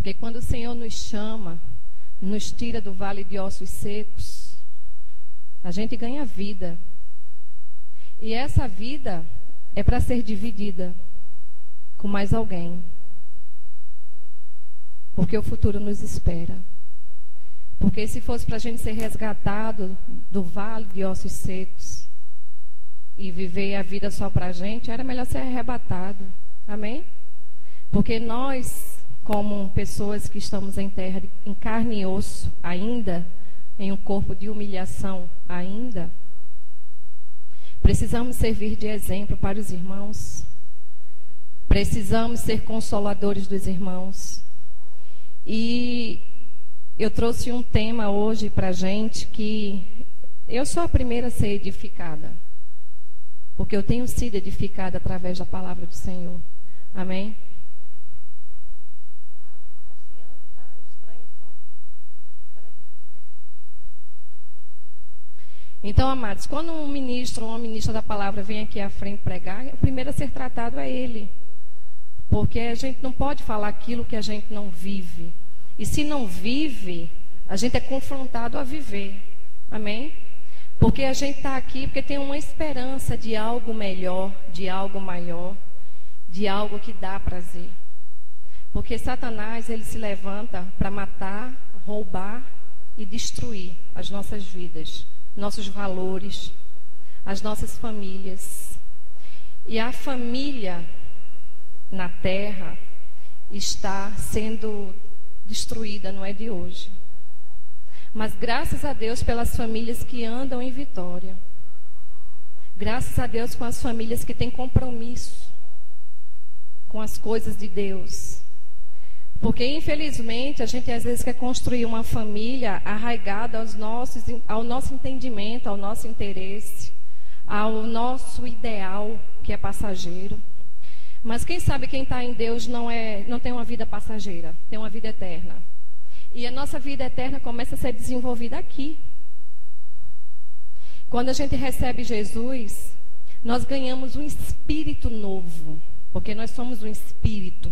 Porque quando o Senhor nos chama, nos tira do vale de ossos secos, a gente ganha vida. E essa vida é para ser dividida com mais alguém. Porque o futuro nos espera. Porque se fosse para a gente ser resgatado do vale de ossos secos e viver a vida só para a gente, era melhor ser arrebatado. Amém? Porque nós, como pessoas que estamos em terra, em carne e osso ainda, em um corpo de humilhação ainda, precisamos servir de exemplo para os irmãos. Precisamos ser consoladores dos irmãos. E eu trouxe um tema hoje para a gente que eu sou a primeira a ser edificada. Porque eu tenho sido edificada através da palavra do Senhor. Amém? Então, amados, quando um ministro ou uma ministra da palavra vem aqui à frente pregar, o primeiro a ser tratado é ele. Porque a gente não pode falar aquilo que a gente não vive. E se não vive, a gente é confrontado a viver. Amém? Porque a gente está aqui porque tem uma esperança de algo melhor, de algo maior, de algo que dá prazer. Porque Satanás, ele se levanta para matar, roubar e destruir as nossas vidas, nossos valores, as nossas famílias. E a família na terra está sendo destruída, não é de hoje. Mas graças a Deus pelas famílias que andam em vitória. Graças a Deus com as famílias que têm compromisso com as coisas de Deus. Porque infelizmente a gente às vezes quer construir uma família arraigada ao nosso entendimento, ao nosso interesse, ao nosso ideal, que é passageiro. Mas quem sabe quem está em Deus não tem uma vida passageira, tem uma vida eterna. E a nossa vida eterna começa a ser desenvolvida aqui. Quando a gente recebe Jesus, nós ganhamos um espírito novo, porque nós somos um espírito.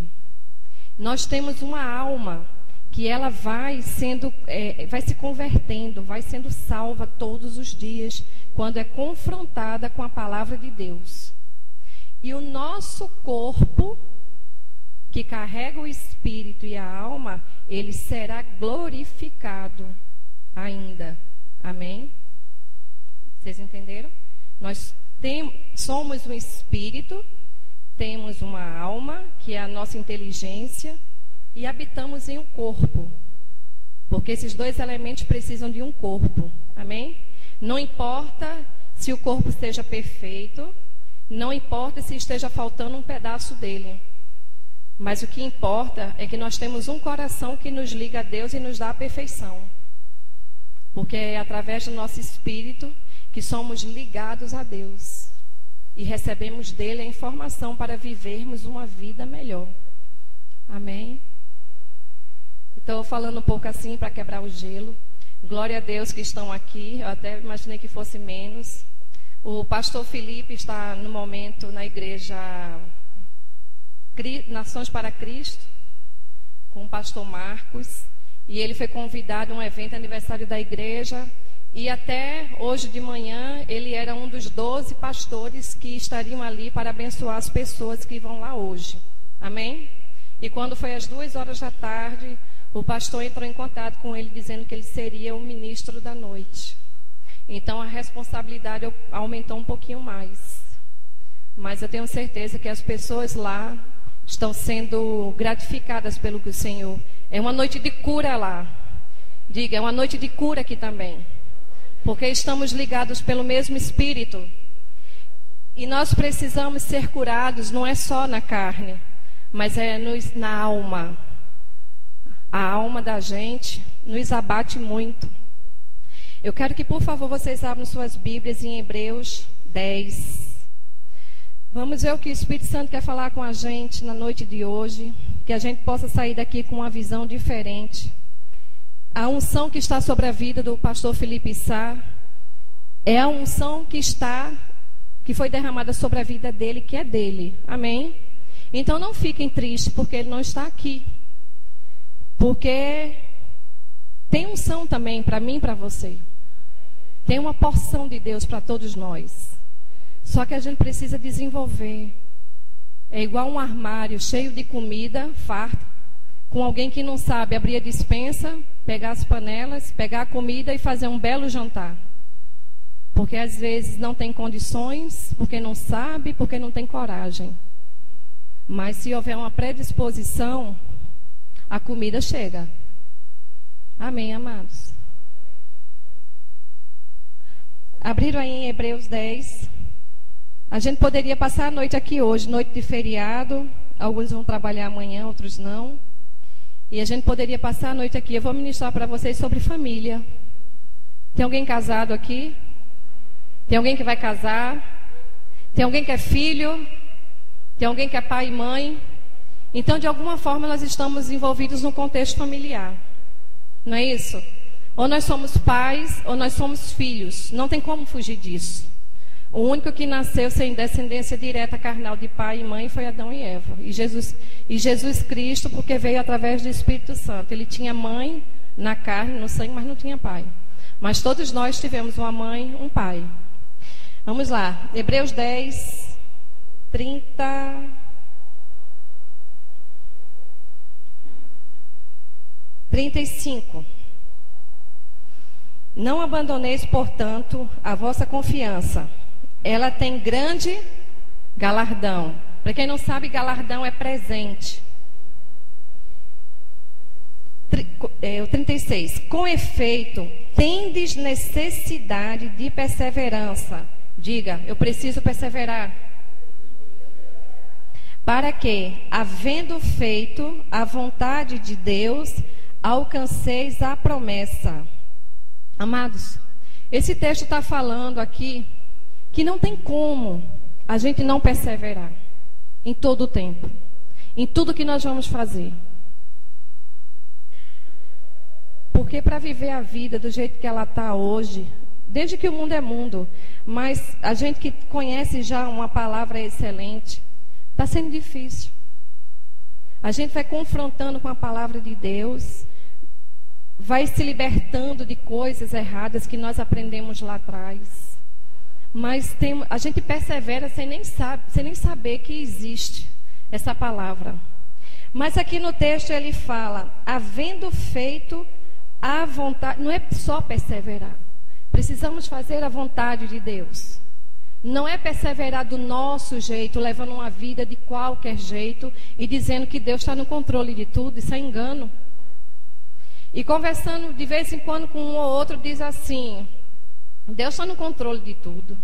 Nós temos uma alma que ela vai se convertendo, vai sendo salva todos os dias, quando é confrontada com a palavra de Deus. E o nosso corpo, que carrega o espírito e a alma, ele será glorificado ainda. Amém? Vocês entenderam? Nós somos um espírito, temos uma alma, que é a nossa inteligência, e habitamos em um corpo. Porque esses dois elementos precisam de um corpo. Amém? Não importa se o corpo esteja perfeito, não importa se esteja faltando um pedaço dele. Mas o que importa é que nós temos um coração que nos liga a Deus e nos dá a perfeição. Porque é através do nosso espírito que somos ligados a Deus. E recebemos dele a informação para vivermos uma vida melhor. Amém? Então, falando um pouco assim para quebrar o gelo. Glória a Deus que estão aqui. Eu até imaginei que fosse menos. O pastor Felipe está no momento na igreja Nações para Cristo, com o pastor Marcos. E ele foi convidado a um evento aniversário da igreja. E até hoje de manhã ele era um dos 12 pastores que estariam ali para abençoar as pessoas que vão lá hoje. Amém? E quando foi às 2h da tarde, o pastor entrou em contato com ele dizendo que ele seria o ministro da noite. Então a responsabilidade aumentou um pouquinho mais. Mas eu tenho certeza que as pessoas lá estão sendo gratificadas pelo que o Senhor... É uma noite de cura lá. Diga, é uma noite de cura aqui também. Porque estamos ligados pelo mesmo Espírito. E nós precisamos ser curados, não é só na carne, mas é na alma. A alma da gente nos abate muito. Eu quero que, por favor, vocês abram suas Bíblias em Hebreus 10. Vamos ver o que o Espírito Santo quer falar com a gente na noite de hoje. Que a gente possa sair daqui com uma visão diferente. A unção que está sobre a vida do pastor Felipe Sá é a unção que foi derramada sobre a vida dele, que é dele. Amém? Então não fiquem tristes porque ele não está aqui. Porque tem unção também para mim e para você. Tem uma porção de Deus para todos nós. Só que a gente precisa desenvolver. É igual um armário cheio de comida, farta, com alguém que não sabe abrir a despensa, pegar as panelas, pegar a comida e fazer um belo jantar. Porque às vezes não tem condições, porque não sabe, porque não tem coragem. Mas se houver uma predisposição, a comida chega. Amém, amados? Abriram aí em Hebreus 10. A gente poderia passar a noite aqui hoje, noite de feriado. Alguns vão trabalhar amanhã, outros não. E a gente poderia passar a noite aqui. Eu vou ministrar para vocês sobre família. Tem alguém casado aqui? Tem alguém que vai casar? Tem alguém que é filho? Tem alguém que é pai e mãe? Então, de alguma forma, nós estamos envolvidos no contexto familiar. Não é isso? Ou nós somos pais, ou nós somos filhos. Não tem como fugir disso. O único que nasceu sem descendência direta carnal de pai e mãe foi Adão e Eva. E Jesus Cristo, porque veio através do Espírito Santo. Ele tinha mãe na carne, no sangue, mas não tinha pai. Mas todos nós tivemos uma mãe, um pai. Vamos lá. Hebreus 10, 35. Não abandoneis, portanto, a vossa confiança. Ela tem grande galardão. Para quem não sabe, galardão é presente. O 36. Com efeito, tendes necessidade de perseverança. Diga, eu preciso perseverar. Para que, havendo feito a vontade de Deus, alcanceis a promessa. Amados, esse texto está falando aqui que não tem como a gente não perseverar em todo o tempo, em tudo que nós vamos fazer. Porque para viver a vida do jeito que ela está hoje, desde que o mundo é mundo, mas a gente que conhece já uma palavra excelente, está sendo difícil. A gente vai confrontando com a palavra de Deus, vai se libertando de coisas erradas que nós aprendemos lá atrás. Mas a gente persevera sem nem saber que existe essa palavra. Mas aqui no texto ele fala, havendo feito a vontade, não é só perseverar. Precisamos fazer a vontade de Deus. Não é perseverar do nosso jeito, levando uma vida de qualquer jeito e dizendo que Deus está no controle de tudo. Isso é engano. E conversando de vez em quando com um ou outro, diz assim, Deus está no controle de tudo.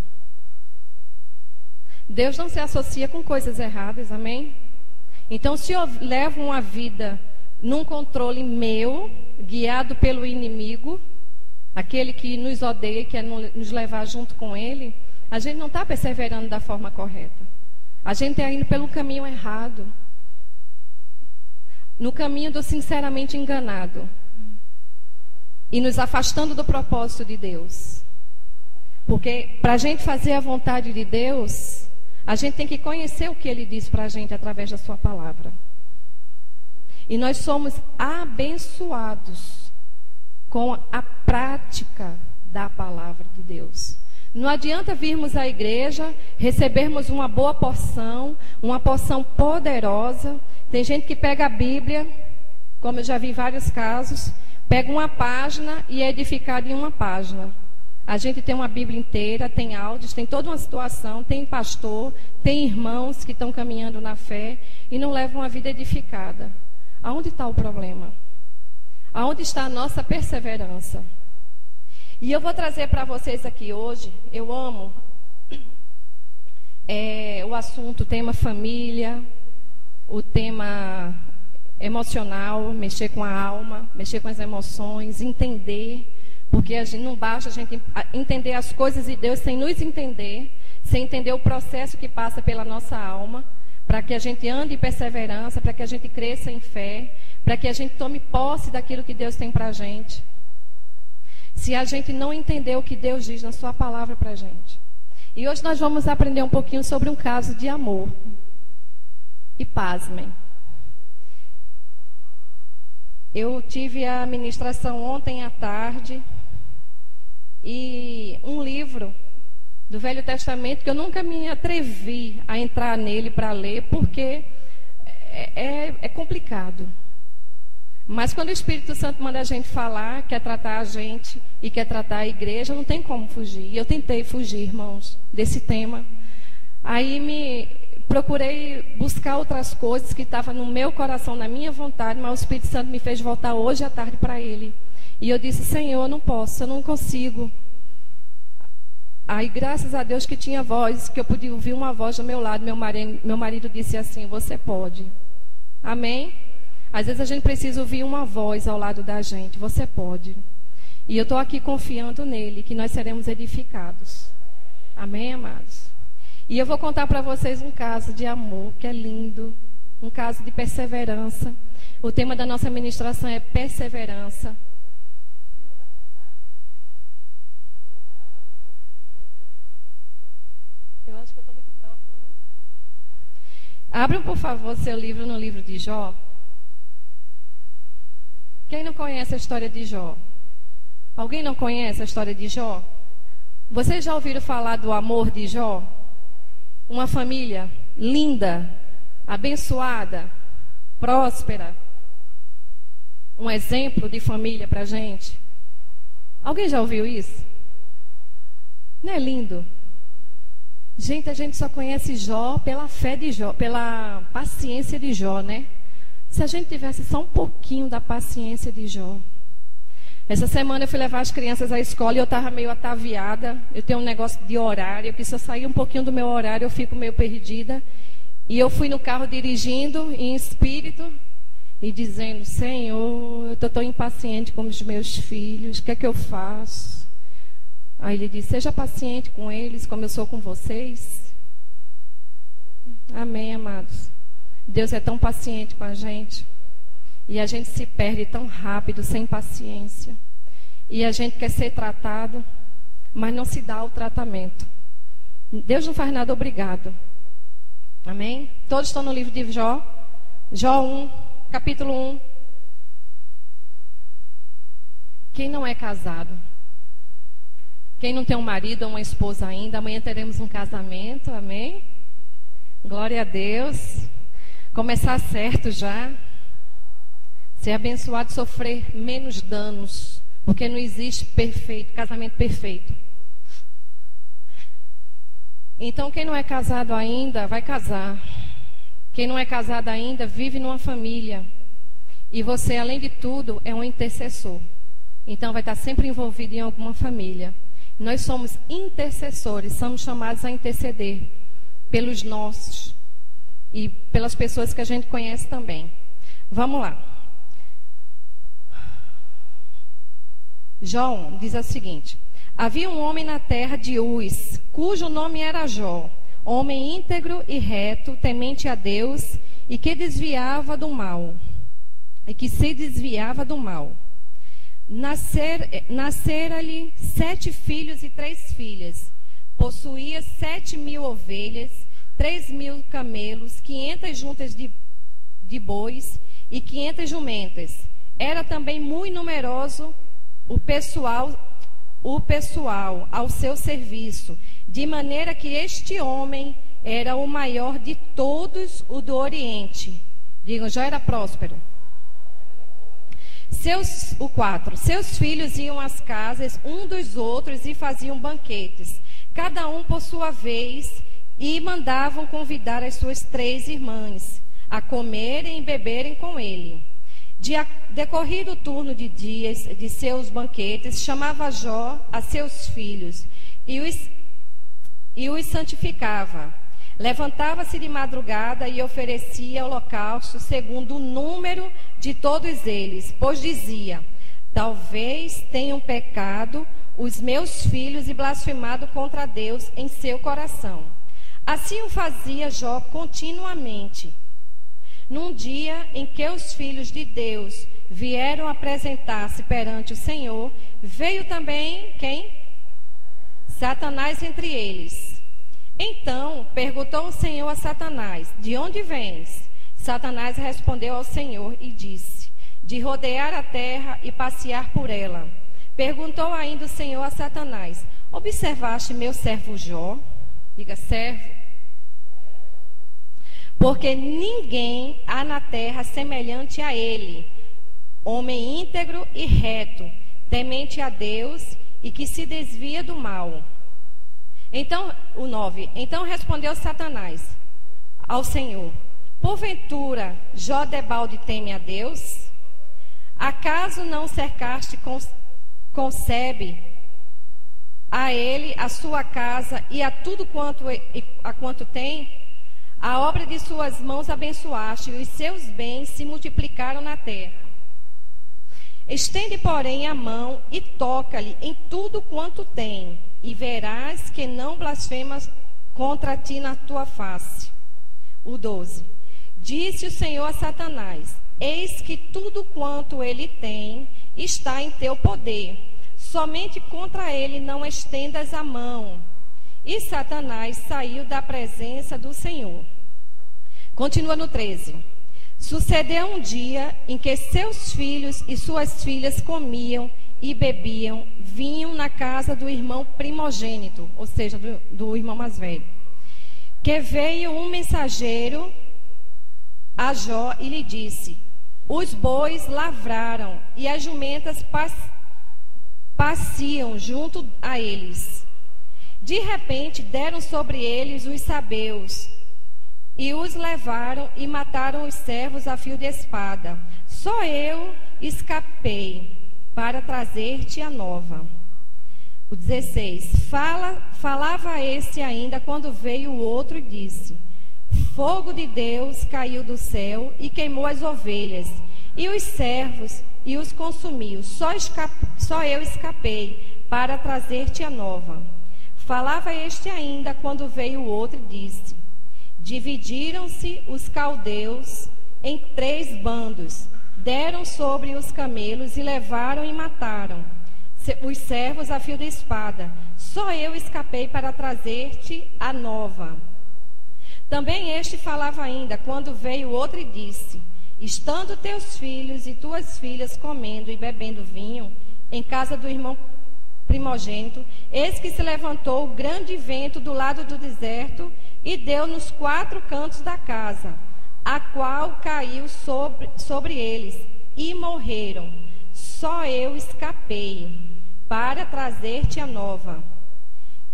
Deus não se associa com coisas erradas, amém? Então, se eu levo uma vida num controle meu, guiado pelo inimigo, aquele que nos odeia e quer nos levar junto com ele, a gente não está perseverando da forma correta. A gente está indo pelo caminho errado. No caminho do sinceramente enganado. E nos afastando do propósito de Deus. Porque para a gente fazer a vontade de Deus, a gente tem que conhecer o que Ele diz para a gente através da sua palavra. E nós somos abençoados com a prática da palavra de Deus. Não adianta virmos à igreja, recebermos uma boa porção, uma porção poderosa. Tem gente que pega a Bíblia, como eu já vi em vários casos, pega uma página e é edificado em uma página. A gente tem uma Bíblia inteira, tem áudios, tem toda uma situação, tem pastor, tem irmãos que estão caminhando na fé e não levam uma vida edificada. Aonde está o problema? Aonde está a nossa perseverança? E eu vou trazer para vocês aqui hoje, eu amo o assunto, o tema família, o tema emocional, mexer com a alma, mexer com as emoções, entender, porque a gente, não basta a gente entender as coisas de Deus sem nos entender, sem entender o processo que passa pela nossa alma, para que a gente ande em perseverança, para que a gente cresça em fé, para que a gente tome posse daquilo que Deus tem para a gente. Se a gente não entender o que Deus diz na sua palavra para a gente. E hoje nós vamos aprender um pouquinho sobre um caso de amor. E pasmem. Eu tive a ministração ontem à tarde e um livro do Velho Testamento que eu nunca me atrevi a entrar nele para ler, porque é complicado. Mas quando o Espírito Santo manda a gente falar, quer tratar a gente e quer tratar a igreja, não tem como fugir. E eu tentei fugir, irmãos, desse tema. Aí procurei buscar outras coisas que estavam no meu coração, na minha vontade, mas o Espírito Santo me fez voltar hoje à tarde para ele. E eu disse, Senhor, eu não posso, eu não consigo. Aí, graças a Deus que tinha voz, que eu podia ouvir uma voz do meu lado. Meu marido disse assim, você pode. Amém? Às vezes a gente precisa ouvir uma voz ao lado da gente. Você pode. E eu estou aqui confiando nele, que nós seremos edificados. Amém, amados? E eu vou contar para vocês um caso de amor, que é lindo. Um caso de perseverança. O tema da nossa ministração é perseverança. Eu acho que eu estou muito próxima, né? Abra, por favor, seu livro no livro de Jó. Quem não conhece a história de Jó? Alguém não conhece a história de Jó? Vocês já ouviram falar do amor de Jó? Uma família linda, abençoada, próspera. Um exemplo de família para a gente. Alguém já ouviu isso? Não é lindo? Gente, a gente só conhece Jó pela fé de Jó, pela paciência de Jó, né? Se a gente tivesse só um pouquinho da paciência de Jó. Essa semana eu fui levar as crianças à escola e eu estava meio ataviada. Eu tenho um negócio de horário, que se eu sair um pouquinho do meu horário eu fico meio perdida. E eu fui no carro dirigindo em espírito e dizendo, Senhor, eu estou tão impaciente com os meus filhos, o que é que eu faço? Aí ele disse, seja paciente com eles como eu sou com vocês. Amém, amados. Deus é tão paciente com a gente. E a gente se perde tão rápido, sem paciência. E a gente quer ser tratado, mas não se dá o tratamento. Deus não faz nada obrigado. Amém? Todos estão no livro de Jó. Jó 1, capítulo 1. Quem não é casado? Quem não tem um marido ou uma esposa ainda, amanhã teremos um casamento, amém? Glória a Deus. Começar certo já. Ser abençoado, sofrer menos danos. Porque não existe casamento perfeito. Então, quem não é casado ainda, vai casar. Quem não é casado ainda, vive numa família. E você, além de tudo, é um intercessor. Então, vai estar sempre envolvido em alguma família. Nós somos intercessores, somos chamados a interceder pelos nossos e pelas pessoas que a gente conhece também. Vamos lá. Jó 1 diz o seguinte: havia um homem na terra de Uz, cujo nome era Jó, homem íntegro e reto, temente a Deus, e que desviava do mal, e que se desviava do mal. Nasceram-lhe 7 filhos e 3 filhas. Possuía 7.000 ovelhas, 3.000 camelos, 500 juntas de bois e 500 jumentas. Era também muito numeroso o pessoal ao seu serviço, de maneira que este homem era o maior de todos o do Oriente. Digam, já era próspero. O 4. Seus filhos iam às casas um dos outros e faziam banquetes, cada um por sua vez, e mandavam convidar as suas 3 irmãs a comerem e beberem com ele. Decorrido o turno de dias de seus banquetes, chamava Jó a seus filhos e os santificava. Levantava-se de madrugada e oferecia holocausto segundo o número de todos eles, pois dizia: talvez tenham pecado os meus filhos e blasfemado contra Deus em seu coração. Assim o fazia Jó continuamente. Num dia em que os filhos de Deus vieram apresentar-se perante o Senhor, veio também quem? Satanás entre eles. Então perguntou o Senhor a Satanás: de onde vens? Satanás respondeu ao Senhor e disse: de rodear a terra e passear por ela. Perguntou ainda o Senhor a Satanás: observaste meu servo Jó? Diga, servo. Porque ninguém há na terra semelhante a ele, homem íntegro e reto, temente a Deus e que se desvia do mal. Então, o 9. Então respondeu Satanás ao Senhor: porventura Jó debalde teme a Deus? Acaso não cercaste concebe a ele, a sua casa e a tudo quanto tem? A obra de suas mãos abençoaste, e os seus bens se multiplicaram na terra. Estende, porém, a mão e toca-lhe em tudo quanto tem, e verás que não blasfemas contra ti na tua face. O 12. Disse o Senhor a Satanás: eis que tudo quanto ele tem está em teu poder, somente contra ele não estendas a mão. E Satanás saiu da presença do Senhor. Continua no 13. Sucedeu um dia em que seus filhos e suas filhas comiam e bebiam vinho na casa do irmão primogênito, ou seja, do irmão mais velho. Que veio um mensageiro a Jó e lhe disse: os bois lavraram e as jumentas pasciam junto a eles. De repente deram sobre eles os sabeus e os levaram e mataram os servos a fio de espada. Só eu escapei para trazer-te a nova. O 16. Falava este ainda quando veio o outro e disse: fogo de Deus caiu do céu e queimou as ovelhas e os servos e os consumiu. Só eu escapei para trazer-te a nova. Falava este ainda quando veio o outro e disse: dividiram-se os caldeus em 3 bandos, deram sobre os camelos e levaram e mataram os servos a fio de espada. Só eu escapei para trazer-te a nova. Também este falava ainda quando veio outro e disse: estando teus filhos e tuas filhas comendo e bebendo vinho em casa do irmão primogênito, eis que se levantou grande vento do lado do deserto e deu nos 4 cantos da casa, a qual caiu sobre eles e morreram. Só eu escapei para trazer-te a nova.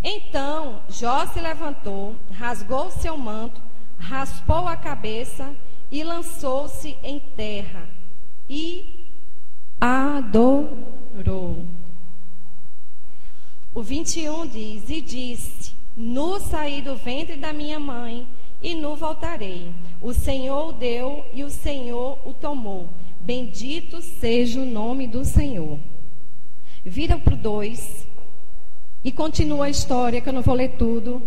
Então Jó se levantou, rasgou seu manto, raspou a cabeça e lançou-se em terra e adorou. O 21 diz: e disse: nu saí do ventre da minha mãe e nu voltarei. O Senhor o deu e o Senhor o tomou. Bendito seja o nome do Senhor. Vira para o 2 e continua a história, que eu não vou ler tudo,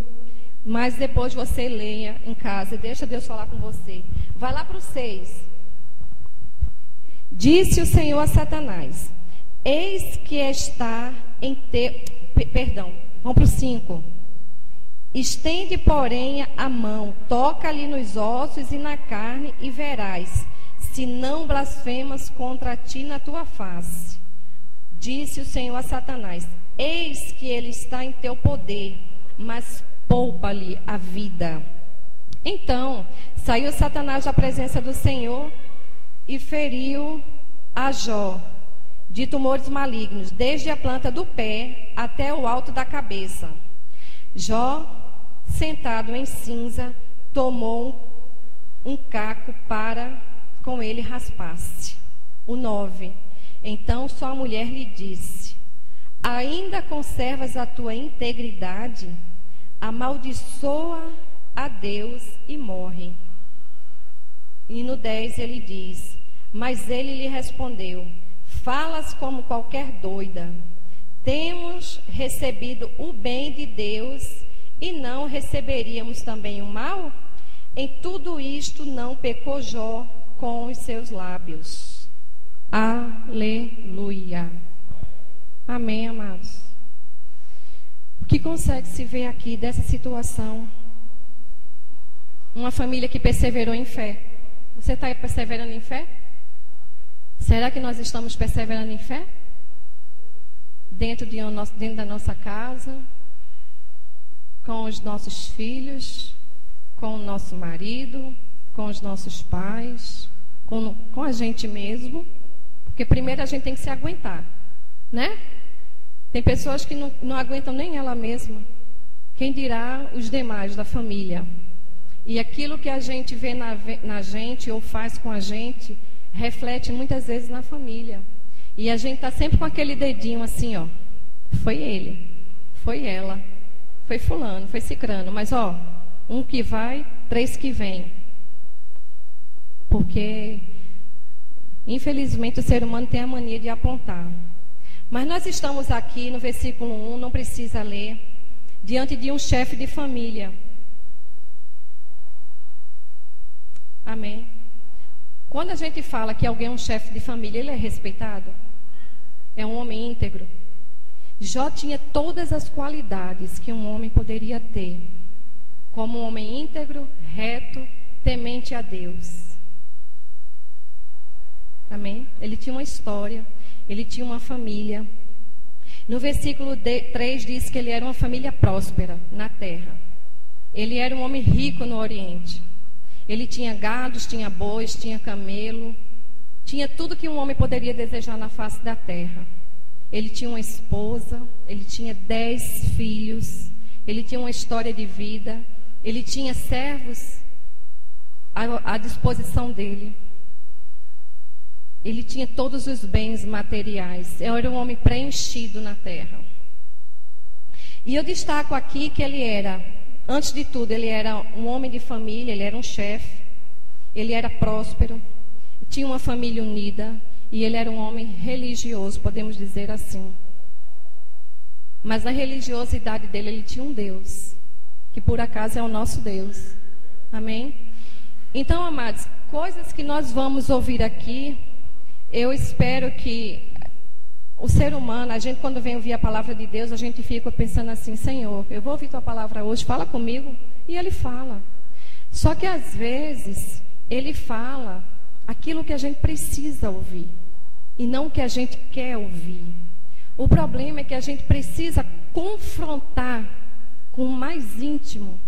mas depois você leia em casa e deixa Deus falar com você. Vai lá para o 6. Disse o Senhor a Satanás: eis que está em vamos para o 5. Estende, porém, a mão, toca-lhe nos ossos e na carne, e verás, se não blasfemas contra ti na tua face. Disse o Senhor a Satanás: eis que ele está em teu poder, mas poupa-lhe a vida. Então saiu Satanás da presença do Senhor e feriu a Jó de tumores malignos, desde a planta do pé até o alto da cabeça. Jó, sentado em cinza, tomou um caco para com ele raspar-se. O 9. Então sua mulher lhe disse: ainda conservas a tua integridade? Amaldiçoa a Deus e morre. E no 10 ele diz: mas ele lhe respondeu: falas como qualquer doida. Temos recebido o bem de Deus e não receberíamos também o mal? Em tudo isto não pecou Jó com os seus lábios. Aleluia. Amém, amados. O que consegue se ver aqui dessa situação? Uma família que perseverou em fé. Você está perseverando em fé? Será que nós estamos perseverando em fé? Dentro da nossa casa, com os nossos filhos, com o nosso marido, com os nossos pais, com a gente mesmo. Porque primeiro a gente tem que se aguentar, né? Tem pessoas que não aguentam nem ela mesma. Quem dirá os demais da família? E aquilo que a gente vê na gente ou faz com a gente, reflete muitas vezes na família. E a gente está sempre com aquele dedinho assim, ó. Foi ele, foi ela, foi fulano, foi cicrano. Mas, ó, um que vai, 3 que vem. Porque, infelizmente, o ser humano tem a mania de apontar. Mas nós estamos aqui no versículo 1, não precisa ler, diante de um chefe de família. Amém? Quando a gente fala que alguém é um chefe de família, ele é respeitado? É um homem íntegro? Jó tinha todas as qualidades que um homem poderia ter, como um homem íntegro, reto, temente a Deus. Amém? Ele tinha uma história, ele tinha uma família. No versículo 3 diz que ele era uma família próspera na terra. Ele era um homem rico no Oriente. Ele tinha gados, tinha bois, tinha camelo, tinha tudo que um homem poderia desejar na face da terra. Ele tinha uma esposa, ele tinha 10 filhos, ele tinha uma história de vida, ele tinha servos à disposição dele. Ele tinha todos os bens materiais. Era um homem preenchido na terra. E eu destaco aqui que ele era, antes de tudo, ele era um homem de família, ele era um chefe, ele era próspero, tinha uma família unida e ele era um homem religioso, podemos dizer assim. Mas na religiosidade dele, ele tinha um Deus, que por acaso é o nosso Deus. Amém? Então, amados, coisas que nós vamos ouvir aqui, eu espero que o ser humano, a gente quando vem ouvir a palavra de Deus, a gente fica pensando assim, Senhor, eu vou ouvir tua palavra hoje, fala comigo. E ele fala. Só que às vezes, ele fala aquilo que a gente precisa ouvir, e não o que a gente quer ouvir. O problema é que a gente precisa confrontar com o mais íntimo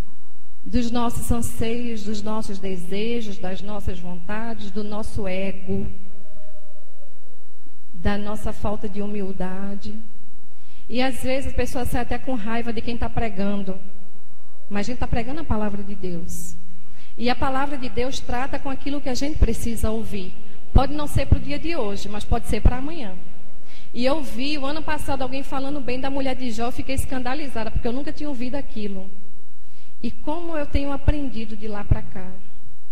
dos nossos anseios, dos nossos desejos, das nossas vontades, do nosso ego, da nossa falta de humildade. E às vezes as pessoas saem até com raiva de quem está pregando. Mas a gente está pregando a palavra de Deus. E a palavra de Deus trata com aquilo que a gente precisa ouvir. Pode não ser para o dia de hoje, mas pode ser para amanhã. E eu vi o ano passado alguém falando bem da mulher de Jó, eu fiquei escandalizada, porque eu nunca tinha ouvido aquilo. E como eu tenho aprendido de lá para cá.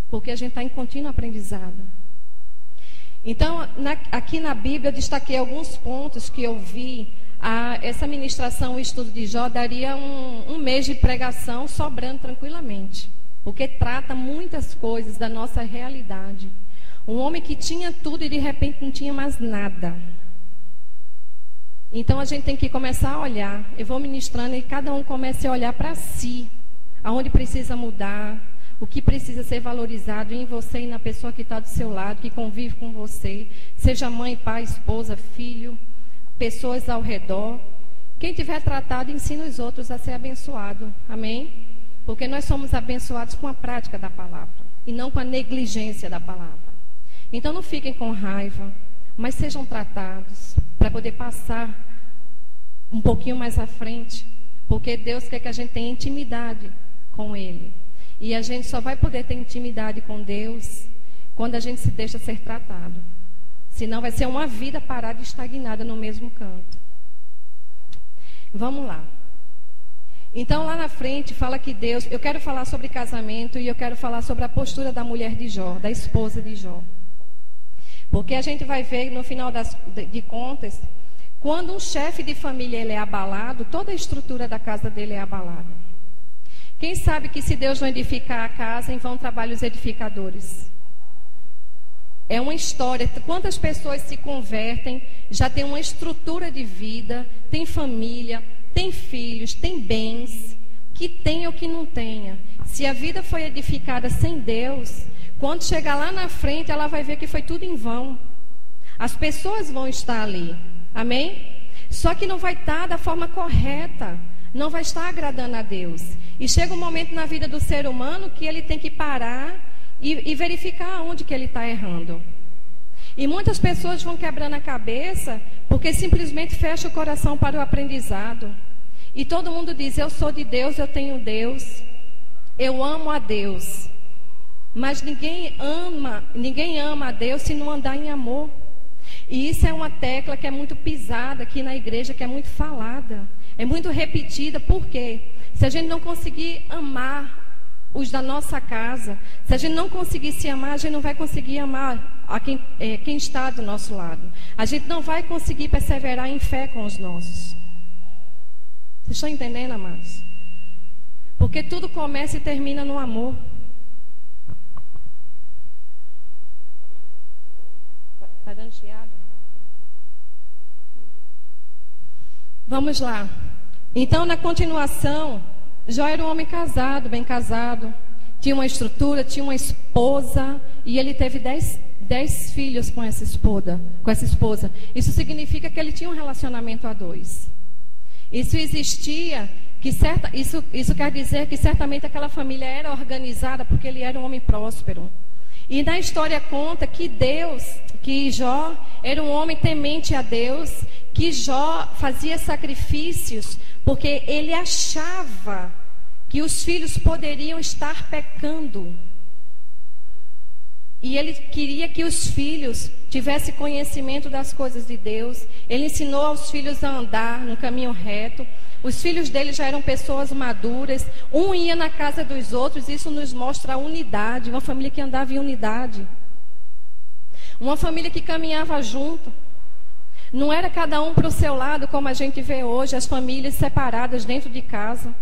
Porque a gente está em contínuo aprendizado. Então, aqui na Bíblia, eu destaquei alguns pontos que eu vi. Essa ministração, o estudo de Jó, daria um mês de pregação sobrando tranquilamente. Porque trata muitas coisas da nossa realidade. Um homem que tinha tudo e de repente não tinha mais nada. Então, a gente tem que começar a olhar. Eu vou ministrando e cada um comece a olhar para si. Aonde precisa mudar. O que precisa ser valorizado em você e na pessoa que está do seu lado, que convive com você. Seja mãe, pai, esposa, filho, pessoas ao redor. Quem tiver tratado, ensina os outros a ser abençoado. Amém? Porque nós somos abençoados com a prática da palavra. E não com a negligência da palavra. Então não fiquem com raiva, mas sejam tratados para poder passar um pouquinho mais à frente. Porque Deus quer que a gente tenha intimidade com Ele. E a gente só vai poder ter intimidade com Deus quando a gente se deixa ser tratado. Senão vai ser uma vida parada e estagnada no mesmo canto. Vamos lá. Então lá na frente fala que Deus... Eu quero falar sobre casamento e eu quero falar sobre a postura da mulher de Jó, da esposa de Jó. Porque a gente vai ver no final de contas, quando um chefe de família ele é abalado, toda a estrutura da casa dele é abalada. Quem sabe que se Deus não edificar a casa, em vão trabalham os edificadores. É uma história. Quantas pessoas se convertem, já tem uma estrutura de vida, tem família, tem filhos, tem bens, que tenha ou que não tenha. Se a vida foi edificada sem Deus, quando chegar lá na frente, ela vai ver que foi tudo em vão. As pessoas vão estar ali. Amém? Só que não vai estar da forma correta. Não vai estar agradando a Deus. E chega um momento na vida do ser humano que ele tem que parar e verificar onde que ele está errando. E muitas pessoas vão quebrando a cabeça porque simplesmente fecha o coração para o aprendizado. E todo mundo diz, eu sou de Deus, eu tenho Deus, eu amo a Deus. Mas ninguém ama a Deus se não andar em amor. E isso é uma tecla que é muito pisada aqui na igreja, que é muito falada. É muito repetida, por quê? Se a gente não conseguir amar os da nossa casa, se a gente não conseguir se amar, a gente não vai conseguir amar a quem está do nosso lado. A gente não vai conseguir perseverar em fé com os nossos. Vocês estão entendendo, amados? Porque tudo começa e termina no amor. Está dando chiado? Vamos lá. Então, na continuação, Jó era um homem casado, bem casado. Tinha uma estrutura, tinha uma esposa. E ele teve 10 filhos com essa esposa. Isso significa que ele tinha um relacionamento a dois. Isso quer dizer que certamente aquela família era organizada porque ele era um homem próspero. E na história conta que Jó era um homem temente a Deus, que Jó fazia sacrifícios porque ele achava que os filhos poderiam estar pecando. E ele queria que os filhos tivessem conhecimento das coisas de Deus. Ele ensinou aos filhos a andar no caminho reto. Os filhos dele já eram pessoas maduras. Um ia na casa dos outros. Isso nos mostra a unidade. Uma família que andava em unidade. Uma família que caminhava junto. Não era cada um para o seu lado, como a gente vê hoje, as famílias separadas dentro de casa.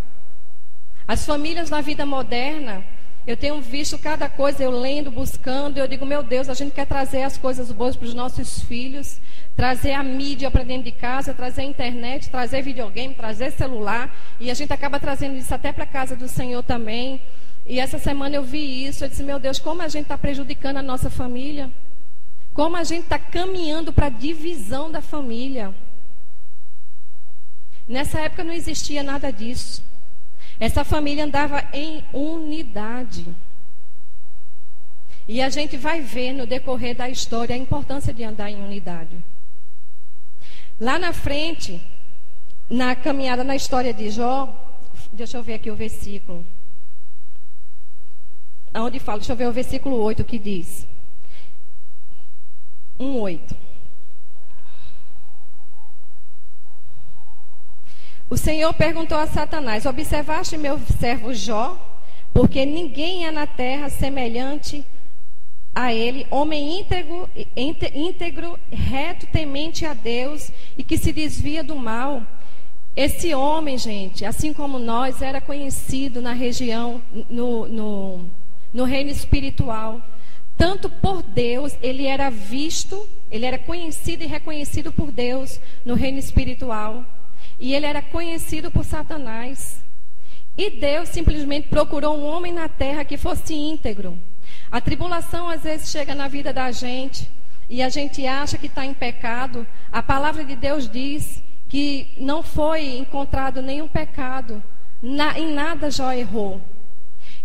As famílias na vida moderna, eu tenho visto cada coisa, eu lendo, buscando, eu digo, meu Deus, a gente quer trazer as coisas boas para os nossos filhos, trazer a mídia para dentro de casa, trazer a internet, trazer videogame, trazer celular, e a gente acaba trazendo isso até para a casa do Senhor também. E essa semana eu vi isso, eu disse, meu Deus, como a gente está prejudicando a nossa família, como a gente está caminhando para a divisão da família. Nessa época não existia nada disso. Essa família andava em unidade. E a gente vai ver no decorrer da história a importância de andar em unidade. Lá na frente, na caminhada na história de Jó, deixa eu ver aqui o versículo. Onde fala, deixa eu ver o versículo 8 que diz. 1:8. O Senhor perguntou a Satanás, observaste meu servo Jó? Porque ninguém é na terra semelhante a ele, homem íntegro, reto, temente a Deus e que se desvia do mal. Esse homem, gente, assim como nós, era conhecido na região, no reino espiritual. Tanto por Deus, ele era visto, ele era conhecido e reconhecido por Deus no reino espiritual. E ele era conhecido por Satanás. E Deus simplesmente procurou um homem na terra que fosse íntegro. A tribulação às vezes chega na vida da gente e a gente acha que está em pecado. A palavra de Deus diz que não foi encontrado nenhum pecado. Em nada Jó errou.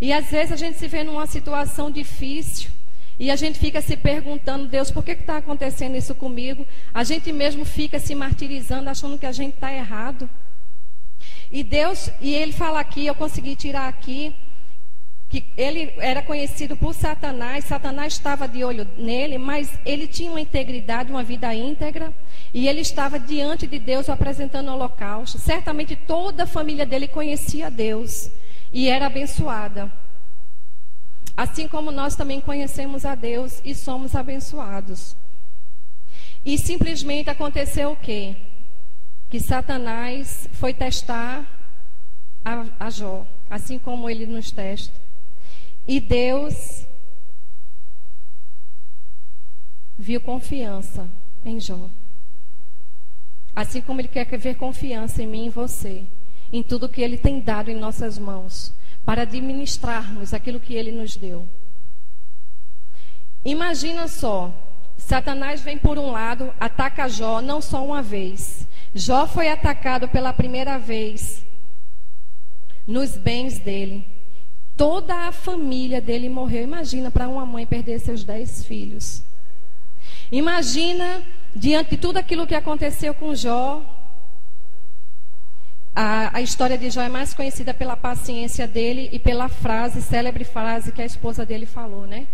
E às vezes a gente se vê numa situação difícil. E a gente fica se perguntando, Deus, por que está acontecendo isso comigo? A gente mesmo fica se martirizando, achando que a gente está errado. E ele fala aqui, eu consegui tirar aqui, que ele era conhecido por Satanás. Satanás estava de olho nele, mas ele tinha uma integridade, uma vida íntegra. E ele estava diante de Deus apresentando o holocausto. Certamente toda a família dele conhecia Deus e era abençoada. Assim como nós também conhecemos a Deus e somos abençoados. E simplesmente aconteceu o quê? Que Satanás foi testar a Jó, assim como ele nos testa. E Deus viu confiança em Jó. Assim como ele quer ver confiança em mim e em você, em tudo que ele tem dado em nossas mãos, para administrarmos aquilo que ele nos deu. Imagina só, Satanás vem por um lado, ataca Jó não só uma vez. Jó foi atacado pela primeira vez nos bens dele. Toda a família dele morreu. Imagina para uma mãe perder seus 10 filhos. Imagina, diante de tudo aquilo que aconteceu com Jó, a história de Jó é mais conhecida pela paciência dele e pela célebre frase que a esposa dele falou, né?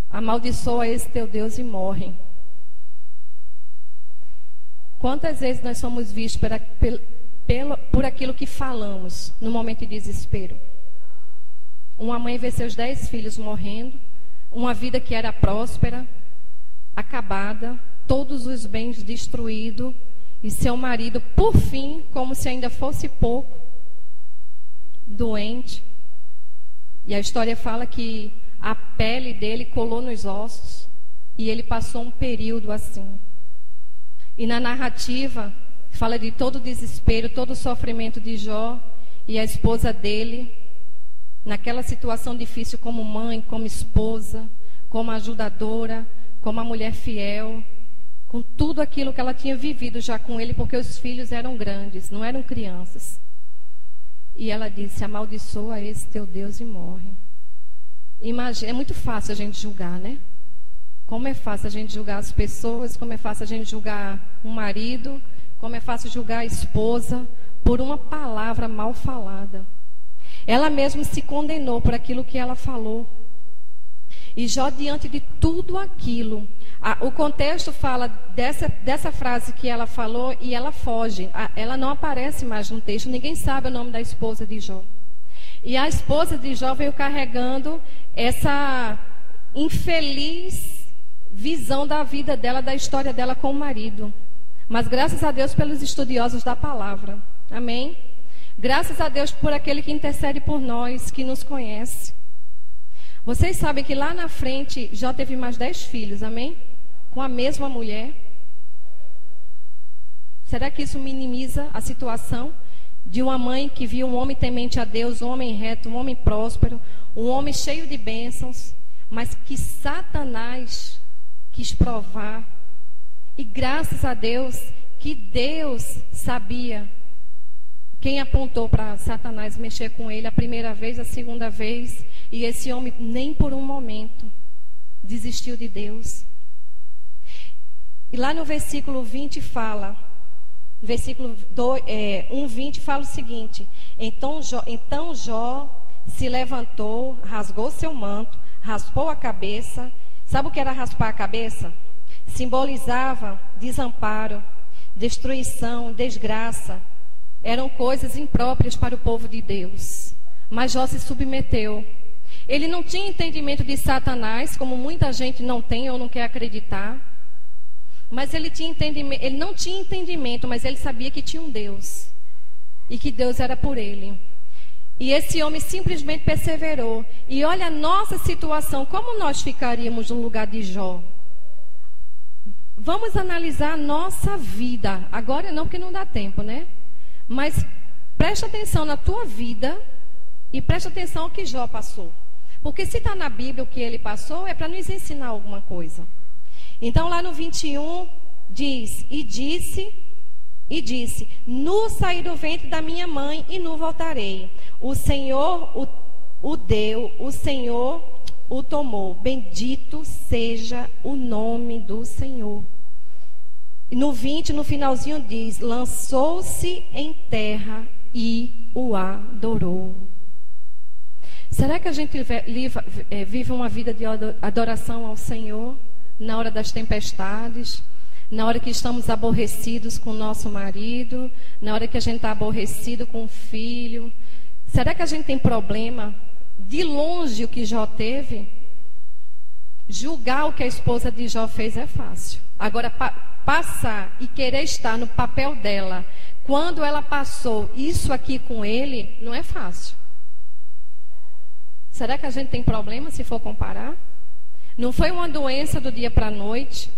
Amaldiçoa esse teu Deus e morre. Quantas vezes nós somos vistos por aquilo que falamos no momento de desespero? Uma mãe vê seus 10 filhos morrendo, uma vida que era próspera, acabada, todos os bens destruídos, e seu marido, por fim, como se ainda fosse pouco, doente. E a história fala que a pele dele colou nos ossos, e ele passou um período assim. E na narrativa, fala de todo o desespero, todo o sofrimento de Jó, e a esposa dele, naquela situação difícil como mãe, como esposa, como ajudadora, como a mulher fiel, com tudo aquilo que ela tinha vivido já com ele, porque os filhos eram grandes, não eram crianças. E ela disse: amaldiçoa esse teu Deus e morre. Imagina, é muito fácil a gente julgar, né? Como é fácil a gente julgar as pessoas, como é fácil a gente julgar um marido, como é fácil julgar a esposa por uma palavra mal falada. Ela mesma se condenou por aquilo que ela falou. E Jó, diante de tudo aquilo, o contexto fala dessa frase que ela falou e ela foge. Ela não aparece mais no texto, ninguém sabe o nome da esposa de Jó. E a esposa de Jó veio carregando essa infeliz visão da vida dela, da história dela com o marido. Mas graças a Deus pelos estudiosos da palavra. Amém? Graças a Deus por aquele que intercede por nós, que nos conhece. Vocês sabem que lá na frente Jó teve mais 10 filhos, amém? Com a mesma mulher. Será que isso minimiza a situação de uma mãe que viu um homem temente a Deus, um homem reto, um homem próspero, um homem cheio de bênçãos, mas que Satanás quis provar? E graças a Deus que Deus sabia quem apontou para Satanás mexer com ele a primeira vez, a segunda vez, e esse homem nem por um momento desistiu de Deus. E lá no versículo 20 fala, versículo 1:20 fala o seguinte: então Jó se levantou, rasgou seu manto, raspou a cabeça. Sabe o que era raspar a cabeça? Simbolizava desamparo, destruição, desgraça. Eram coisas impróprias para o povo de Deus. Mas Jó se submeteu. Ele não tinha entendimento de Satanás, como muita gente não tem ou não quer acreditar. Mas ele não tinha entendimento, mas ele sabia que tinha um Deus. E que Deus era por ele. E esse homem simplesmente perseverou. E olha a nossa situação, como nós ficaríamos no lugar de Jó? Vamos analisar a nossa vida. Agora não, porque não dá tempo, né? Mas presta atenção na tua vida e presta atenção ao que Jó passou. Porque se está na Bíblia o que ele passou, é para nos ensinar alguma coisa. Então lá no 21 diz: E disse, nu saí do ventre da minha mãe e nu voltarei. O Senhor o deu, o Senhor o tomou. Bendito seja o nome do Senhor. No 20, no finalzinho diz: lançou-se em terra e o adorou. Será que a gente vive uma vida de adoração ao Senhor na hora das tempestades, na hora que estamos aborrecidos com o nosso marido, na hora que a gente está aborrecido com o filho? Será que a gente tem problema? De longe o que Jó teve, julgar o que a esposa de Jó fez é fácil. Agora, passar e querer estar no papel dela, quando ela passou isso aqui com ele, não é fácil. Será que a gente tem problema se for comparar? Não foi uma doença do dia para a noite.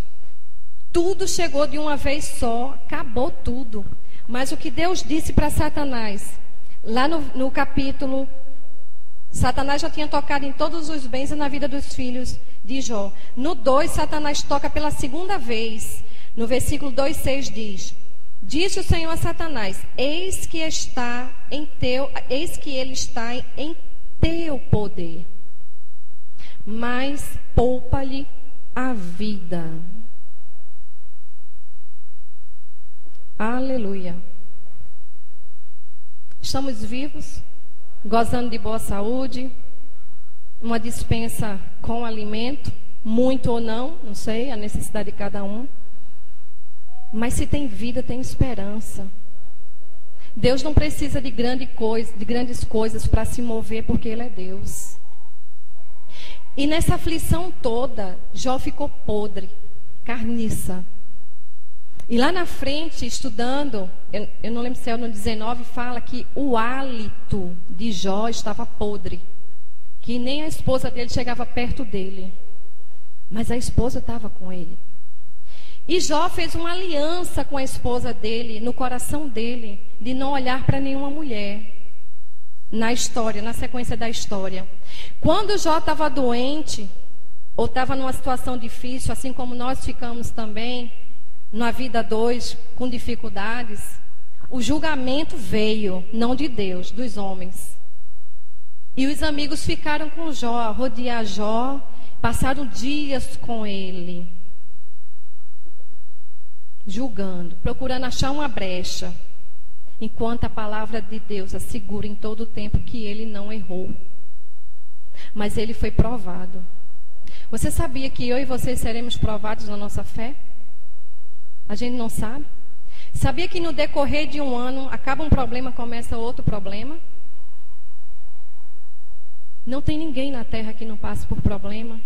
Tudo chegou de uma vez só, acabou tudo. Mas o que Deus disse para Satanás, lá no capítulo, Satanás já tinha tocado em todos os bens e na vida dos filhos de Jó. No 2, Satanás toca pela segunda vez. No versículo 2:6 diz: disse o Senhor a Satanás: eis que ele está em teu poder, mas poupa-lhe a vida. Aleluia. Estamos vivos, gozando de boa saúde, uma dispensa com alimento, muito ou não sei, a necessidade de cada um. Mas se tem vida, tem esperança. Deus não precisa de grandes coisas para se mover, porque Ele é Deus. E nessa aflição toda, Jó ficou podre, carniça. E lá na frente, estudando, eu não lembro se é no 19, fala que o hálito de Jó estava podre. Que nem a esposa dele chegava perto dele. Mas a esposa estava com ele. E Jó fez uma aliança com a esposa dele, no coração dele, de não olhar para nenhuma mulher. Na história, na sequência da história. Quando Jó estava doente, ou estava numa situação difícil, assim como nós ficamos também, na vida 2, com dificuldades, o julgamento veio, não de Deus, dos homens. E os amigos ficaram com Jó, a rodear Jó, passaram dias com ele, julgando, procurando achar uma brecha, enquanto a palavra de Deus assegura em todo o tempo que ele não errou. Mas ele foi provado. Você sabia que eu e você seremos provados na nossa fé? A gente não sabe. Sabia que no decorrer de um ano, acaba um problema, começa outro problema? Não tem ninguém na terra que não passe por problema.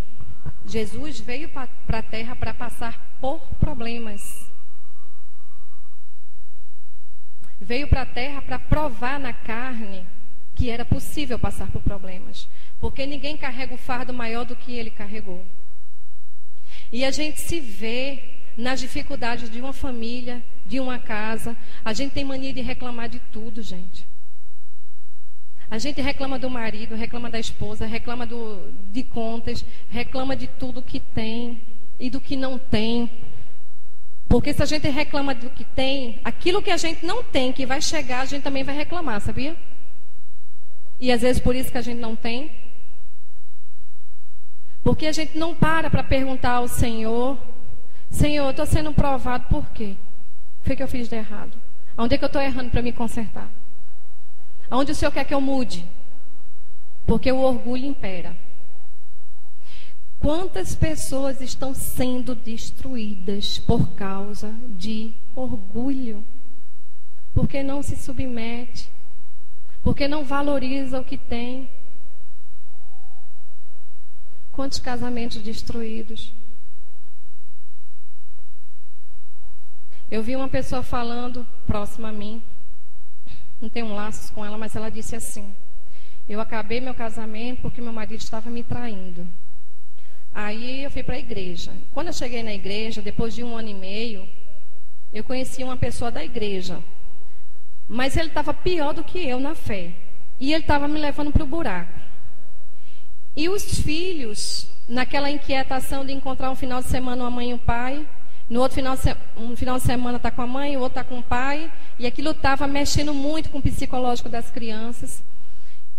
Jesus veio para a terra para passar por problemas. Veio para a terra para provar na carne que era possível passar por problemas. Porque ninguém carrega o fardo maior do que ele carregou. E a gente se vê nas dificuldades de uma família, de uma casa. A gente tem mania de reclamar de tudo, gente. A gente reclama do marido, reclama da esposa, reclama de contas, reclama de tudo que tem e do que não tem. Porque se a gente reclama do que tem, aquilo que a gente não tem, que vai chegar, a gente também vai reclamar, sabia? E às vezes por isso que a gente não tem. Porque a gente não para perguntar ao Senhor: Senhor, eu estou sendo provado por quê? O que eu fiz de errado? Onde é que eu estou errando para me consertar? Aonde o Senhor quer que eu mude? Porque o orgulho impera. Quantas pessoas estão sendo destruídas por causa de orgulho? Porque não se submete. Porque não valoriza o que tem. Quantos casamentos destruídos? Eu vi uma pessoa falando próxima a mim, não tenho laços com ela, mas ela disse assim: eu acabei meu casamento porque meu marido estava me traindo. Aí eu fui para a igreja. Quando eu cheguei na igreja, depois de 1 ano e meio, eu conheci uma pessoa da igreja. Mas ele estava pior do que eu na fé. E ele estava me levando para o buraco. E os filhos, naquela inquietação de encontrar um final de semana uma mãe e um pai, no outro um final de semana está com a mãe, o outro está com o pai, e aquilo estava mexendo muito com o psicológico das crianças.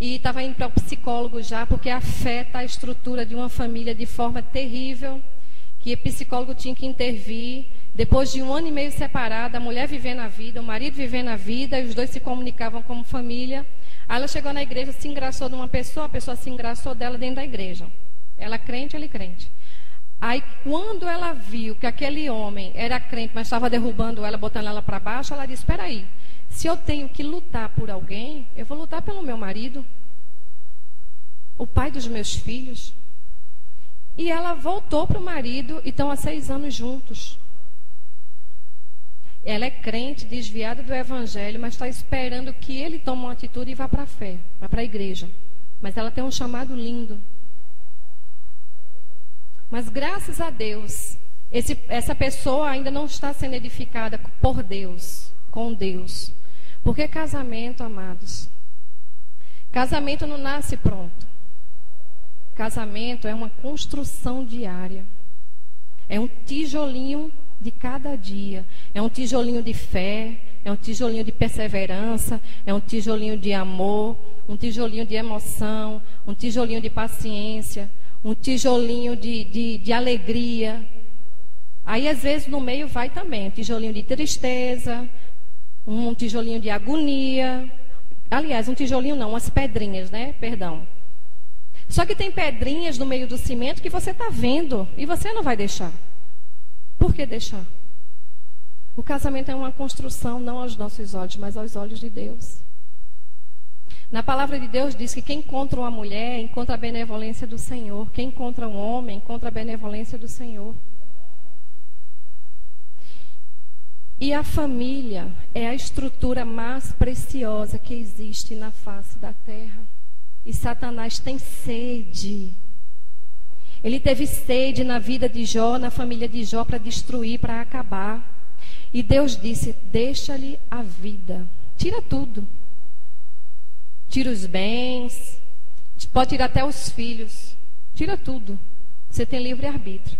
E estava indo para o psicólogo já, porque afeta a estrutura de uma família de forma terrível, que o psicólogo tinha que intervir. Depois de 1 ano e meio separada, a mulher vivendo a vida, o marido vivendo a vida, e os dois se comunicavam como família. Aí ela chegou na igreja, se engraçou de uma pessoa, a pessoa se engraçou dela dentro da igreja. Ela crente, ele crente. Aí quando ela viu que aquele homem era crente, mas estava derrubando ela, botando ela para baixo, ela disse: espera aí, se eu tenho que lutar por alguém, eu vou lutar pelo meu marido, o pai dos meus filhos. E ela voltou para o marido e estão há 6 anos juntos. Ela é crente, desviada do evangelho, mas está esperando que ele tome uma atitude e vá para a fé, vá para a igreja. Mas ela tem um chamado lindo. Mas graças a Deus, essa pessoa ainda não está sendo edificada por Deus, com Deus. Porque casamento, amados, casamento não nasce pronto. Casamento é uma construção diária. É um tijolinho de cada dia. É um tijolinho de fé, é um tijolinho de perseverança, é um tijolinho de amor, um tijolinho de emoção, um tijolinho de paciência, um tijolinho de alegria. Aí, às vezes, no meio vai também um tijolinho de tristeza, um tijolinho de agonia. Aliás, um tijolinho não, umas pedrinhas, né? Perdão. Só que tem pedrinhas no meio do cimento que você está vendo e você não vai deixar. Por que deixar? O casamento é uma construção não aos nossos olhos, mas aos olhos de Deus. Na palavra de Deus diz que quem encontra uma mulher, encontra a benevolência do Senhor. Quem encontra um homem, encontra a benevolência do Senhor. E a família é a estrutura mais preciosa que existe na face da terra. E Satanás tem sede. Ele teve sede na vida de Jó, na família de Jó, para destruir, para acabar. E Deus disse, deixa-lhe a vida. Tira tudo. Tira os bens, pode tirar até os filhos. Tira tudo. Você tem livre-arbítrio.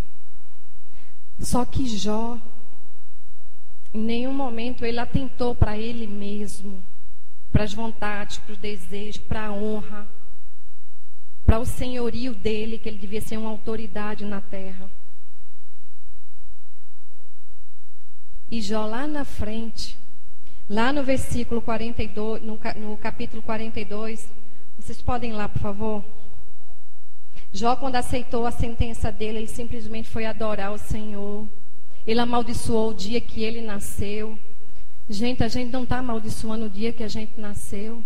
Só que Jó, em nenhum momento ele atentou para ele mesmo, para as vontades, para os desejos, para a honra, para o senhorio dele, que ele devia ser uma autoridade na terra. E Jó lá na frente, lá no versículo 42, no capítulo 42, vocês podem ir lá, por favor? Jó, quando aceitou a sentença dele, ele simplesmente foi adorar o Senhor. Ele amaldiçoou o dia que ele nasceu. Gente, a gente não está amaldiçoando o dia que a gente nasceu.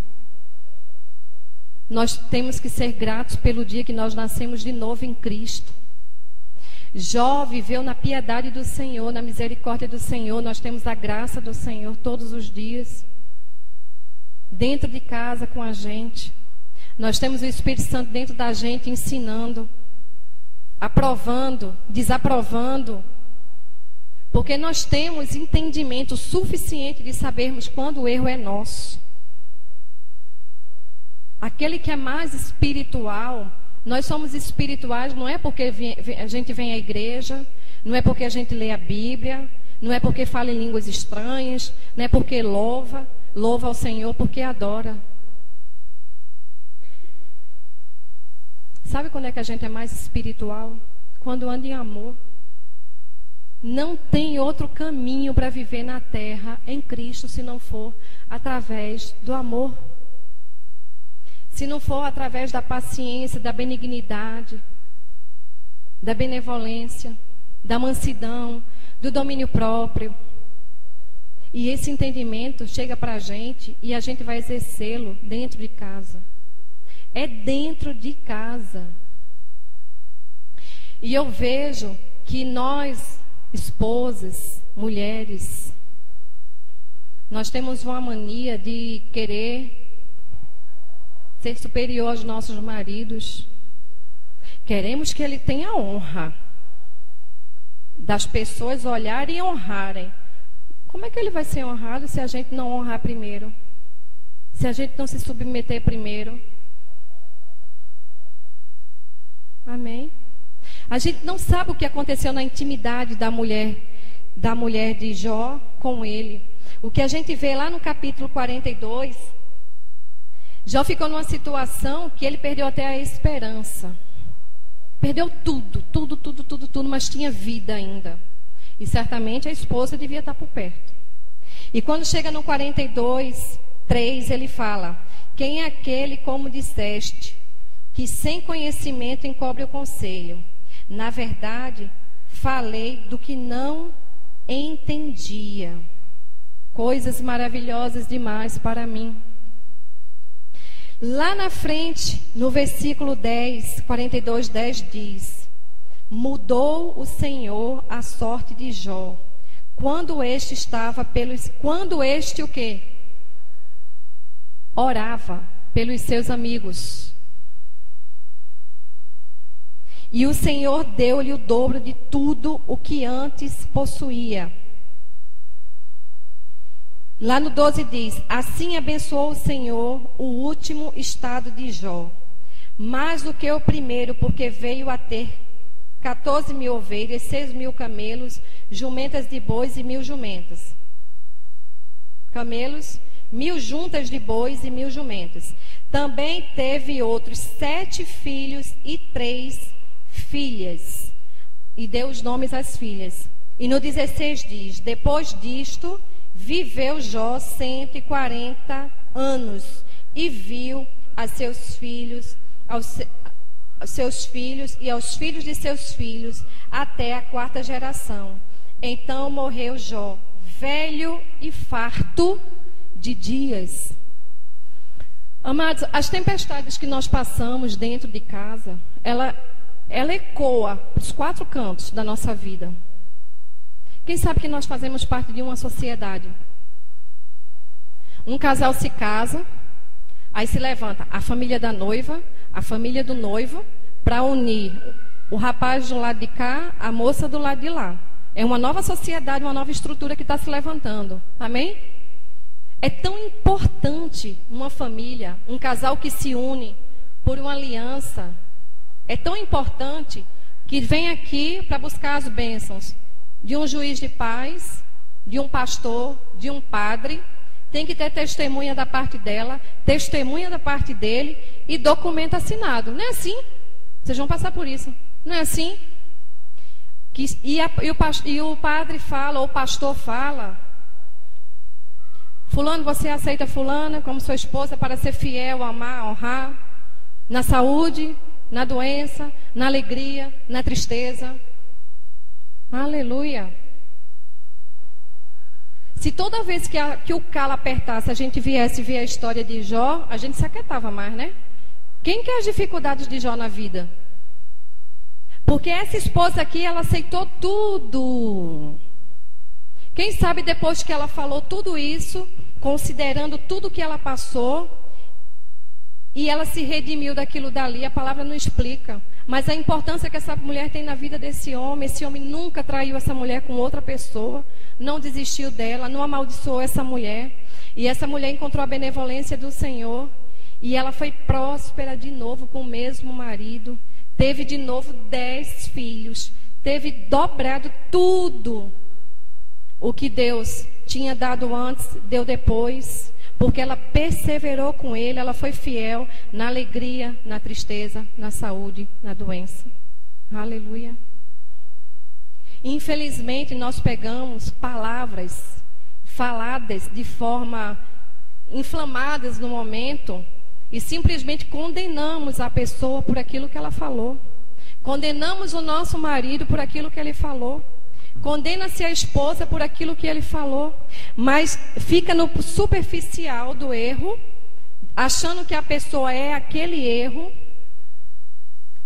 Nós temos que ser gratos pelo dia que nós nascemos de novo em Cristo. Jó viveu na piedade do Senhor, na misericórdia do Senhor. Nós temos a graça do Senhor todos os dias. Dentro de casa com a gente. Nós temos o Espírito Santo dentro da gente, ensinando, aprovando, desaprovando. Porque nós temos entendimento suficiente de sabermos quando o erro é nosso. Aquele que é mais espiritual, nós somos espirituais não é porque a gente vem à igreja, não é porque a gente lê a Bíblia, não é porque fala em línguas estranhas, não é porque louva ao Senhor porque adora. Sabe quando é que a gente é mais espiritual? Quando anda em amor. Não tem outro caminho para viver na terra em Cristo se não for através do amor. Se não for através da paciência, da benignidade, da benevolência, da mansidão, do domínio próprio. E esse entendimento chega para a gente e a gente vai exercê-lo dentro de casa. É dentro de casa. E eu vejo que nós, esposas, mulheres, nós temos uma mania de querer ser superior aos nossos maridos. Queremos que ele tenha honra, das pessoas olharem e honrarem. Como é que ele vai ser honrado se a gente não honrar primeiro? Se a gente não se submeter primeiro? Amém? A gente não sabe o que aconteceu na intimidade da mulher de Jó com ele. O que a gente vê lá no capítulo 42, Jó ficou numa situação que ele perdeu até a esperança. Perdeu tudo, mas tinha vida ainda. E certamente a esposa devia estar por perto. E quando chega no 42:3, ele fala: quem é aquele, como disseste, que sem conhecimento encobre o conselho? Na verdade, falei do que não entendia. Coisas maravilhosas demais para mim. Lá na frente, no versículo 10, 42:10 diz: mudou o Senhor a sorte de Jó, quando este o quê? Orava pelos seus amigos. E o Senhor deu-lhe o dobro de tudo o que antes possuía. Lá no 12 diz: assim abençoou o Senhor o último estado de Jó, mais do que o primeiro, porque veio a ter 14.000 ovelhas, 6.000 camelos, jumentas de bois e 1.000 jumentas. Camelos, 1.000 juntas de bois e 1.000 jumentas. Também teve outros 7 filhos e 3 filhas. E deu os nomes às filhas. E no 16 diz: depois disto, viveu Jó 140 anos e viu a seus filhos, aos seus filhos e aos filhos de seus filhos, até a 4ª geração. Então morreu Jó, velho e farto de dias. Amados, as tempestades que nós passamos dentro de casa, ela ecoa os 4 cantos da nossa vida. Quem sabe que nós fazemos parte de uma sociedade? Um casal se casa, aí se levanta a família da noiva, a família do noivo, para unir o rapaz do lado de cá, a moça do lado de lá. É uma nova sociedade, uma nova estrutura que está se levantando. Amém? É tão importante uma família, um casal que se une por uma aliança. É tão importante que vem aqui para buscar as bênçãos de um juiz de paz, de um pastor, de um padre. Tem que ter testemunha da parte dela, testemunha da parte dele e documento assinado. Não é assim? Vocês vão passar por isso. Não é assim? E o padre fala, ou o pastor fala: fulano, você aceita fulana como sua esposa para ser fiel, amar, honrar, na saúde, na doença, na alegria, na tristeza. Aleluia. Se toda vez que o calo apertasse, a gente viesse ver a história de Jó, a gente se aquietava mais, né? Quem quer as dificuldades de Jó na vida? Porque essa esposa aqui, ela aceitou tudo. Quem sabe depois que ela falou tudo isso, considerando tudo que ela passou, e ela se redimiu daquilo dali, a palavra não explica. Mas a importância que essa mulher tem na vida desse homem, esse homem nunca traiu essa mulher com outra pessoa, não desistiu dela, não amaldiçoou essa mulher. E essa mulher encontrou a benevolência do Senhor, e ela foi próspera de novo com o mesmo marido. Teve de novo 10 filhos, teve dobrado tudo o que Deus tinha dado antes, deu depois, porque ela perseverou com ele, ela foi fiel na alegria, na tristeza, na saúde, na doença. Aleluia. Infelizmente, nós pegamos palavras faladas de forma inflamadas no momento e simplesmente condenamos a pessoa por aquilo que ela falou. Condenamos o nosso marido por aquilo que ele falou. Condena-se a esposa por aquilo que ele falou. Mas fica no superficial do erro, achando que a pessoa é aquele erro,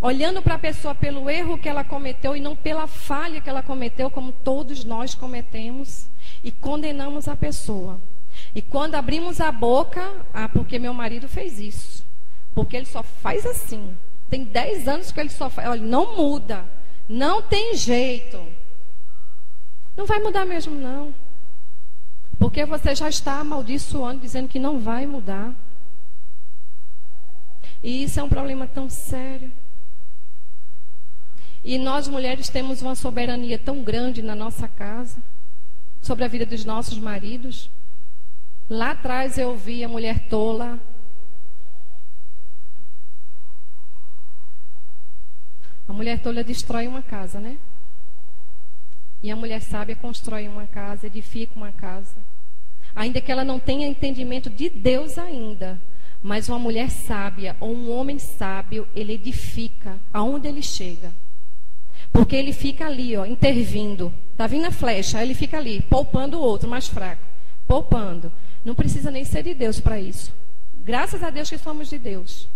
olhando para a pessoa pelo erro que ela cometeu e não pela falha que ela cometeu, como todos nós cometemos, e condenamos a pessoa. E quando abrimos a boca, porque meu marido fez isso, porque ele só faz assim, tem 10 anos que ele só faz, olha, não muda, não tem jeito. Não vai mudar mesmo não, porque você já está amaldiçoando, dizendo que não vai mudar. E isso é um problema tão sério. E nós mulheres temos uma soberania tão grande na nossa casa, sobre a vida dos nossos maridos. Lá atrás eu ouvi a mulher tola. A mulher tola destrói uma casa, né? E a mulher sábia constrói uma casa, edifica uma casa. Ainda que ela não tenha entendimento de Deus ainda. Mas uma mulher sábia ou um homem sábio, ele edifica aonde ele chega. Porque ele fica ali, ó, intervindo. Está vindo a flecha, aí ele fica ali, poupando o outro mais fraco. Poupando. Não precisa nem ser de Deus para isso. Graças a Deus que somos de Deus.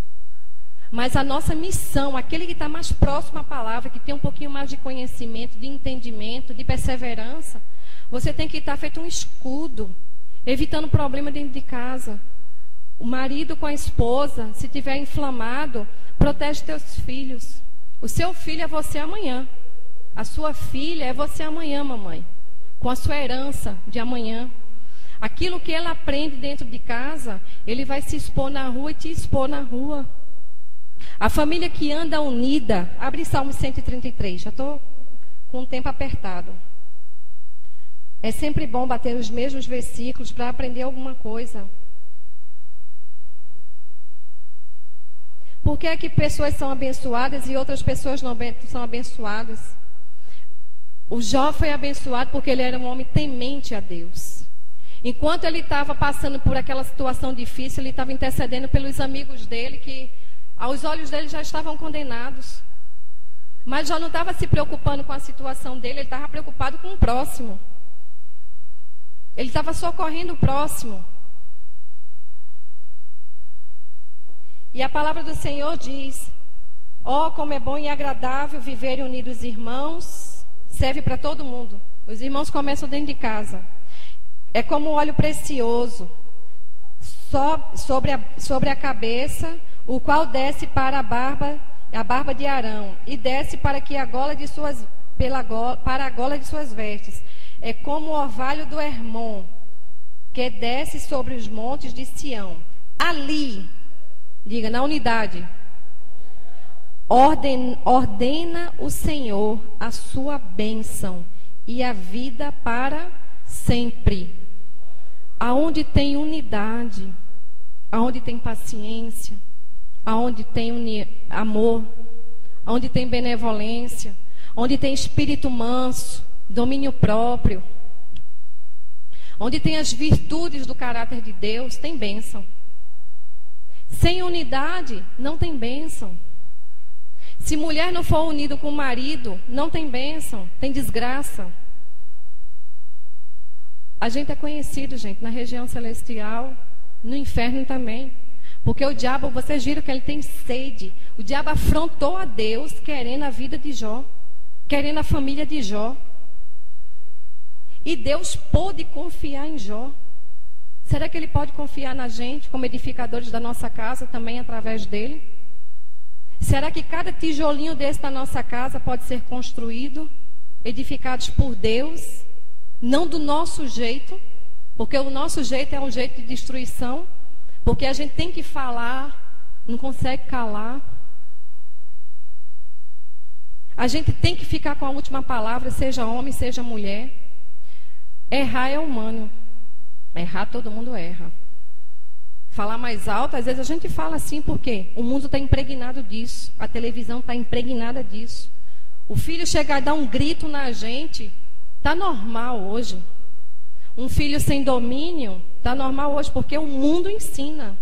Mas a nossa missão, aquele que está mais próximo à palavra, que tem um pouquinho mais de conhecimento, de entendimento, de perseverança, você tem que estar feito um escudo, evitando problema dentro de casa. O marido com a esposa, se tiver inflamado, protege teus filhos. O seu filho é você amanhã. A sua filha é você amanhã, mamãe. Com a sua herança de amanhã. Aquilo que ela aprende dentro de casa, ele vai se expor na rua e te expor na rua. A família que anda unida, abre Salmo 133, já estou com o tempo apertado. É sempre bom bater os mesmos versículos para aprender alguma coisa. Por que é que pessoas são abençoadas e outras pessoas não são abençoadas? O Jó foi abençoado porque ele era um homem temente a Deus. Enquanto ele estava passando por aquela situação difícil, ele estava intercedendo pelos amigos dele, que aos olhos dele já estavam condenados. Mas já não estava se preocupando com a situação dele, ele estava preocupado com o próximo. Ele estava socorrendo o próximo. E a palavra do Senhor diz: ó, como é bom e agradável viverem unidos irmãos. Serve para todo mundo. Os irmãos começam dentro de casa. É como óleo precioso sobre a cabeça, o qual desce para a barba de Arão, e desce para a gola de suas vestes. É como o orvalho do Hermon, que desce sobre os montes de Sião. Ali, diga, na unidade, ordena o Senhor a sua bênção e a vida para sempre. Aonde tem unidade, aonde tem paciência, aonde tem amor, aonde tem benevolência, onde tem espírito manso, domínio próprio, onde tem as virtudes do caráter de Deus, tem bênção. Sem unidade, não tem bênção. Se mulher não for unida com o marido, não tem bênção, tem desgraça. A gente é conhecido, gente, na região celestial, no inferno também. Porque o diabo, vocês viram que ele tem sede. O diabo afrontou a Deus querendo a vida de Jó, querendo a família de Jó. E Deus pôde confiar em Jó. Será que ele pode confiar na gente como edificadores da nossa casa também através dele? Será que cada tijolinho desse da nossa casa pode ser construído, edificados por Deus? Não do nosso jeito, porque o nosso jeito é um jeito de destruição, porque a gente tem que falar, não consegue calar. A gente tem que ficar com a última palavra, seja homem, seja mulher. Errar é humano. Errar, todo mundo erra. Falar mais alto, às vezes a gente fala assim, porque o mundo está impregnado disso, a televisão está impregnada disso. O filho chegar a dar um grito na gente, está normal hoje. Um filho sem domínio, está normal hoje, porque o mundo ensina.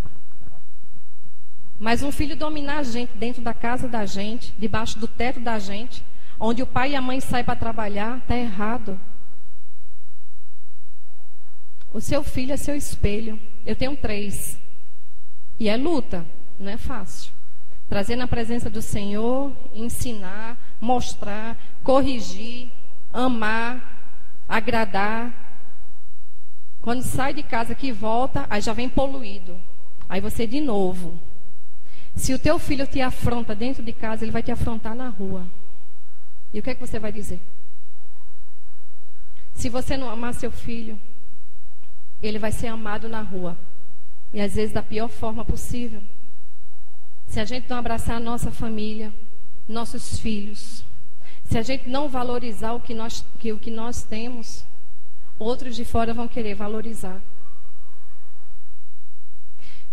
Mas um filho dominar a gente dentro da casa da gente, debaixo do teto da gente, onde o pai e a mãe saem para trabalhar, está errado. O seu filho é seu espelho. Eu tenho 3. E é luta, não é fácil. Trazer na presença do Senhor, ensinar, mostrar, corrigir, amar, agradar. Quando sai de casa que volta, aí já vem poluído. Aí você de novo. Se o teu filho te afronta dentro de casa, ele vai te afrontar na rua. E o que é que você vai dizer? Se você não amar seu filho, ele vai ser amado na rua. E às vezes da pior forma possível. Se a gente não abraçar a nossa família, nossos filhos, se a gente não valorizar o que nós temos, outros de fora vão querer valorizar.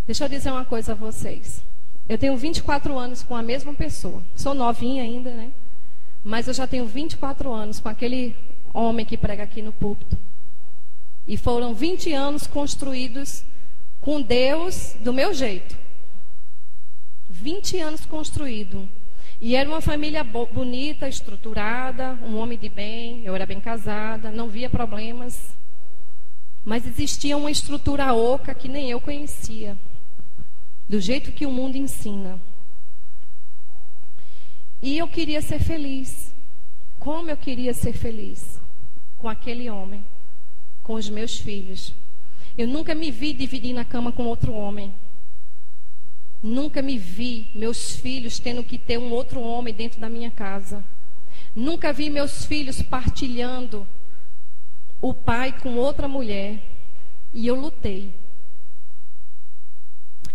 Deixa eu dizer uma coisa a vocês. Eu tenho 24 anos com a mesma pessoa. Sou novinha ainda, né? Mas eu já tenho 24 anos com aquele homem que prega aqui no púlpito. E foram 20 anos construídos com Deus do meu jeito. 20 anos construído. E era uma família bonita, estruturada, um homem de bem, eu era bem casada, não via problemas. Mas existia uma estrutura oca que nem eu conhecia. Do jeito que o mundo ensina. E eu queria ser feliz. Como eu queria ser feliz? Com aquele homem. Com os meus filhos. Eu nunca me vi dividir na cama com outro homem. Nunca me vi meus filhos tendo que ter um outro homem dentro da minha casa. Nunca vi meus filhos partilhando o pai com outra mulher. E eu lutei.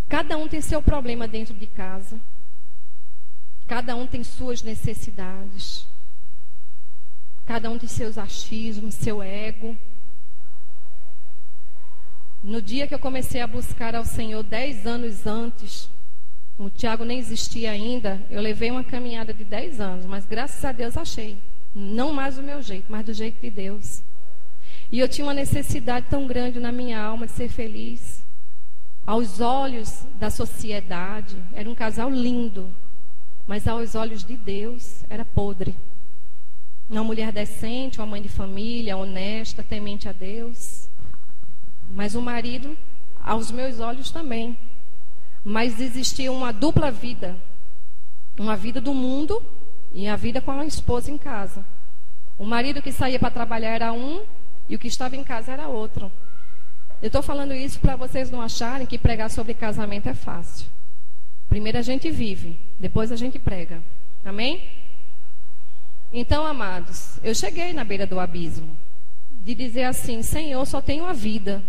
Cada um tem seu problema dentro de casa. Cada um tem suas necessidades. Cada um tem seus achismos, seu ego. No dia que eu comecei a buscar ao Senhor 10 anos antes, o Tiago nem existia ainda, eu levei uma caminhada de 10 anos, mas graças a Deus achei. Não mais do meu jeito, mas do jeito de Deus. E eu tinha uma necessidade tão grande na minha alma de ser feliz. Aos olhos da sociedade, era um casal lindo, mas aos olhos de Deus, era podre. Uma mulher decente, uma mãe de família, honesta, temente a Deus. Mas o marido, aos meus olhos também. Mas existia uma dupla vida. Uma vida do mundo e a vida com a esposa em casa. O marido que saía para trabalhar era um e o que estava em casa era outro. Eu estou falando isso para vocês não acharem que pregar sobre casamento é fácil. Primeiro a gente vive, depois a gente prega. Amém? Então, amados, eu cheguei na beira do abismo. De dizer assim, Senhor, só tenho a vida.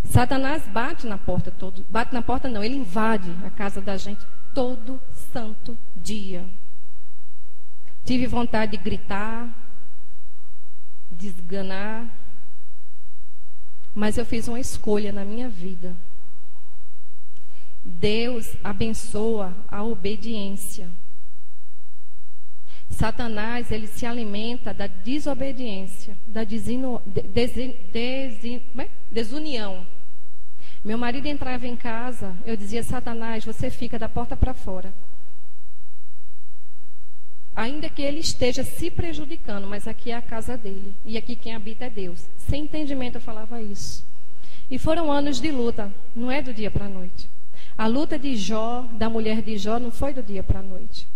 Satanás bate na porta todo. Bate na porta não, ele invade a casa da gente todo santo dia. Tive vontade de gritar, de esganar. Mas eu fiz uma escolha na minha vida. Deus abençoa a obediência. Satanás, ele se alimenta da desobediência, da desunião. Meu marido entrava em casa, eu dizia, Satanás, você fica da porta para fora. Ainda que ele esteja se prejudicando, mas aqui é a casa dele. E aqui quem habita é Deus. Sem entendimento eu falava isso. E foram anos de luta, não é do dia para a noite. A luta de Jó, da mulher de Jó, não foi do dia para a noite.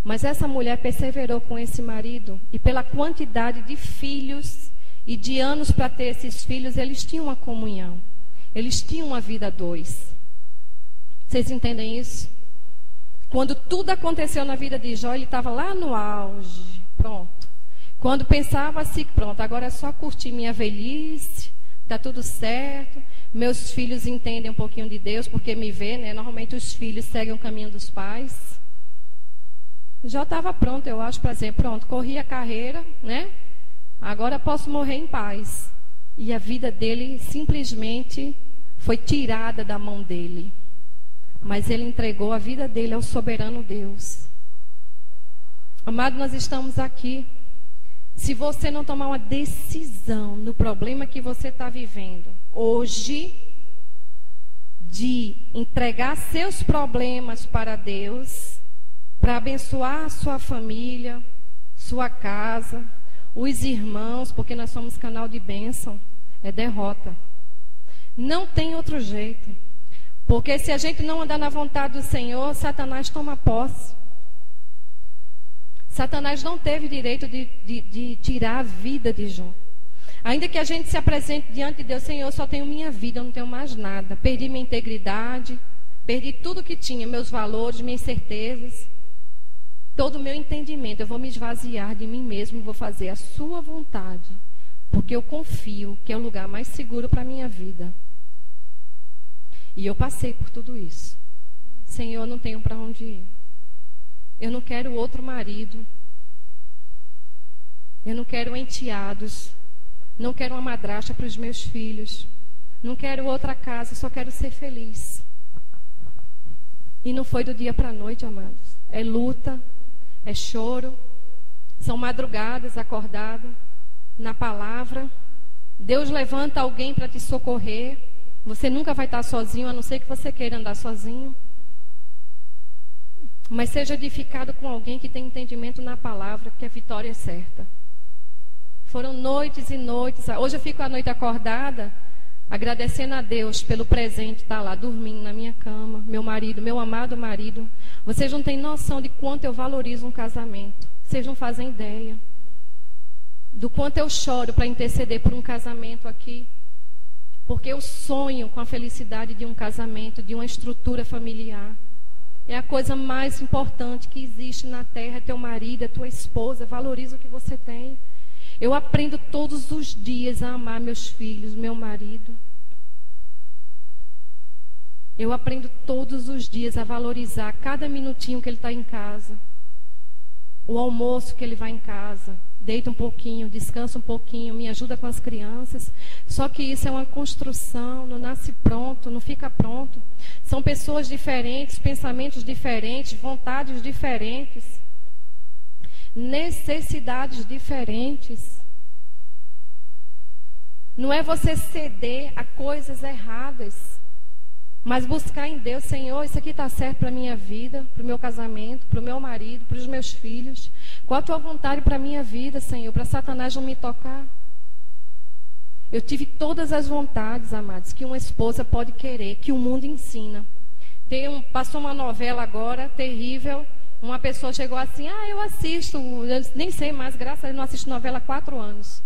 Mas essa mulher perseverou com esse marido. E pela quantidade de filhos e de anos para ter esses filhos, eles tinham uma comunhão. Eles tinham uma vida a dois. Vocês entendem isso? Quando tudo aconteceu na vida de Jó, ele estava lá no auge. Pronto. Quando pensava assim, pronto, agora é só curtir minha velhice, está tudo certo. Meus filhos entendem um pouquinho de Deus, porque me vê, né? Normalmente os filhos seguem o caminho dos pais. Jó estava pronto, eu acho, para dizer, pronto, corri a carreira, né? Agora posso morrer em paz. E a vida dele simplesmente foi tirada da mão dele. Mas ele entregou a vida dele ao soberano Deus. Amado, nós estamos aqui. Se você não tomar uma decisão no problema que você está vivendo hoje, de entregar seus problemas para Deus, para abençoar a sua família, sua casa, os irmãos, porque nós somos canal de bênção, é derrota. Não tem outro jeito. Porque se a gente não andar na vontade do Senhor, Satanás toma posse. Satanás não teve direito de tirar a vida de Jó. Ainda que a gente se apresente diante de Deus, Senhor, eu só tenho minha vida, eu não tenho mais nada. Perdi minha integridade, perdi tudo que tinha, meus valores, minhas certezas, todo o meu entendimento. Eu vou me esvaziar de mim mesmo, vou fazer a sua vontade, porque eu confio que é o lugar mais seguro para a minha vida. E eu passei por tudo isso. Senhor, eu não tenho para onde ir. Eu não quero outro marido. Eu não quero enteados. Não quero uma madrasta para os meus filhos. Não quero outra casa, só quero ser feliz. E não foi do dia para a noite, amados. É luta, é choro. São madrugadas acordado na palavra. Deus levanta alguém para te socorrer. Você nunca vai estar sozinho, a não ser que você queira andar sozinho. Mas seja edificado com alguém que tem entendimento na palavra, que a vitória é certa. Foram noites e noites. Hoje eu fico a noite acordada, agradecendo a Deus pelo presente, estar lá dormindo na minha cama. Meu marido, meu amado marido. Vocês não têm noção de quanto eu valorizo um casamento. Vocês não fazem ideia do quanto eu choro para interceder por um casamento aqui. Porque eu sonho com a felicidade de um casamento, de uma estrutura familiar. É a coisa mais importante que existe na terra, é teu marido, é tua esposa. Valoriza o que você tem. Eu aprendo todos os dias a amar meus filhos, meu marido. Eu aprendo todos os dias a valorizar cada minutinho que ele está em casa. O almoço que ele vai em casa. Deita um pouquinho, descansa um pouquinho, me ajuda com as crianças. Só que isso é uma construção, não nasce pronto, não fica pronto. São pessoas diferentes, pensamentos diferentes, vontades diferentes, necessidades diferentes. Não é você ceder a coisas erradas, mas buscar em Deus, Senhor, isso aqui está certo para a minha vida, para o meu casamento, para o meu marido, para os meus filhos. Qual a tua vontade para a minha vida, Senhor, para Satanás não me tocar? Eu tive todas as vontades, amados, que uma esposa pode querer, que o mundo ensina. Passou uma novela agora, terrível, uma pessoa chegou assim, eu assisto, eu nem sei mais, graças a Deus, não assisto novela há 4 anos.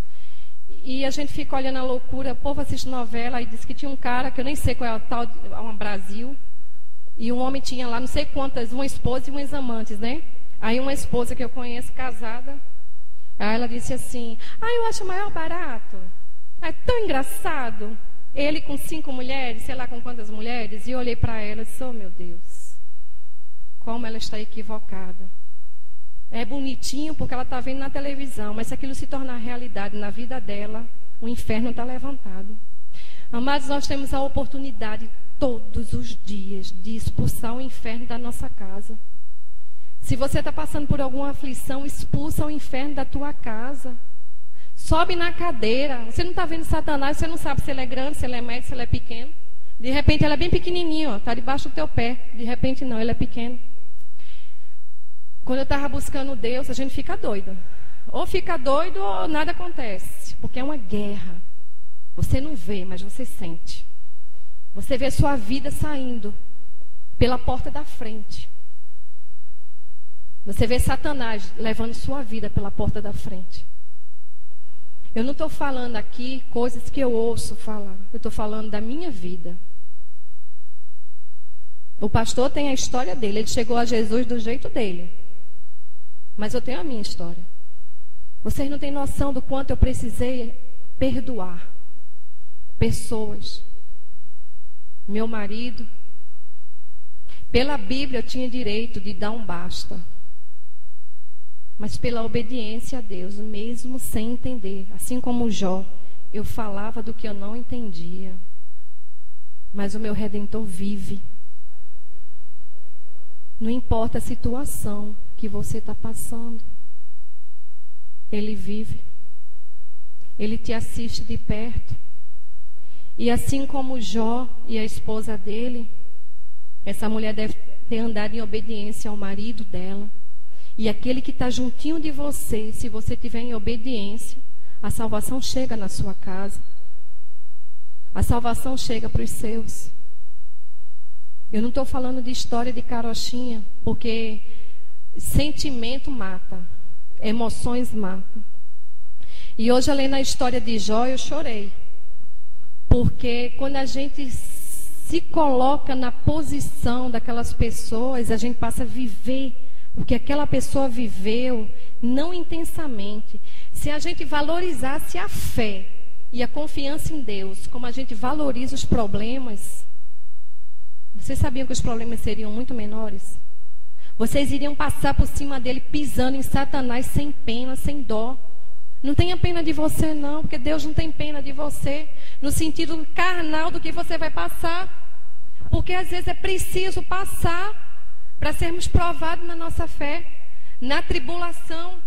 E a gente fica olhando a loucura, o povo assiste novela, e disse que tinha um cara, que eu nem sei qual é o tal, um Brasil, e um homem tinha lá, não sei quantas, uma esposa e umas amantes, né? Aí uma esposa que eu conheço, casada, aí ela disse assim, eu acho o maior barato, é tão engraçado, ele com 5 mulheres, sei lá com quantas mulheres, e eu olhei para ela e disse, oh meu Deus, como ela está equivocada. É bonitinho porque ela está vendo na televisão, mas se aquilo se tornar realidade na vida dela, o inferno está levantado. Amados, nós temos a oportunidade todos os dias de expulsar o inferno da nossa casa. Se você está passando por alguma aflição, expulsa o inferno da tua casa. Sobe na cadeira. Você não está vendo Satanás, você não sabe se ele é grande, se ele é médio, se ele é pequeno. De repente ele é bem pequenininho, está debaixo do teu pé. De repente não, ele é pequeno. Quando eu estava buscando Deus, a gente fica doido. Ou fica doido ou nada acontece. Porque é uma guerra. Você não vê, mas você sente. Você vê sua vida saindo pela porta da frente. Você vê Satanás levando sua vida pela porta da frente. Eu não estou falando aqui coisas que eu ouço falar. Eu estou falando da minha vida. O pastor tem a história dele. Ele chegou a Jesus do jeito dele. Mas eu tenho a minha história. Vocês não têm noção do quanto eu precisei perdoar pessoas. Meu marido. Pela Bíblia eu tinha direito de dar um basta. Mas pela obediência a Deus, mesmo sem entender, assim como Jó, eu falava do que eu não entendia. Mas o meu Redentor vive. Não importa a situação que você está passando. Ele vive. Ele te assiste de perto. E assim como Jó e a esposa dele, essa mulher deve ter andado em obediência ao marido dela. E aquele que está juntinho de você, se você estiver em obediência, a salvação chega na sua casa. A salvação chega para os seus. Eu não estou falando de história de carochinha, porque sentimento mata, emoções matam. E hoje, além na história de Jó, eu chorei. Porque quando a gente se coloca na posição daquelas pessoas, a gente passa a viver o que aquela pessoa viveu, não intensamente. Se a gente valorizasse a fé e a confiança em Deus, como a gente valoriza os problemas, vocês sabiam que os problemas seriam muito menores? Vocês iriam passar por cima dele pisando em Satanás sem pena, sem dó. Não tenha pena de você não, porque Deus não tem pena de você, no sentido carnal do que você vai passar. Porque às vezes é preciso passar para sermos provados na nossa fé, na tribulação.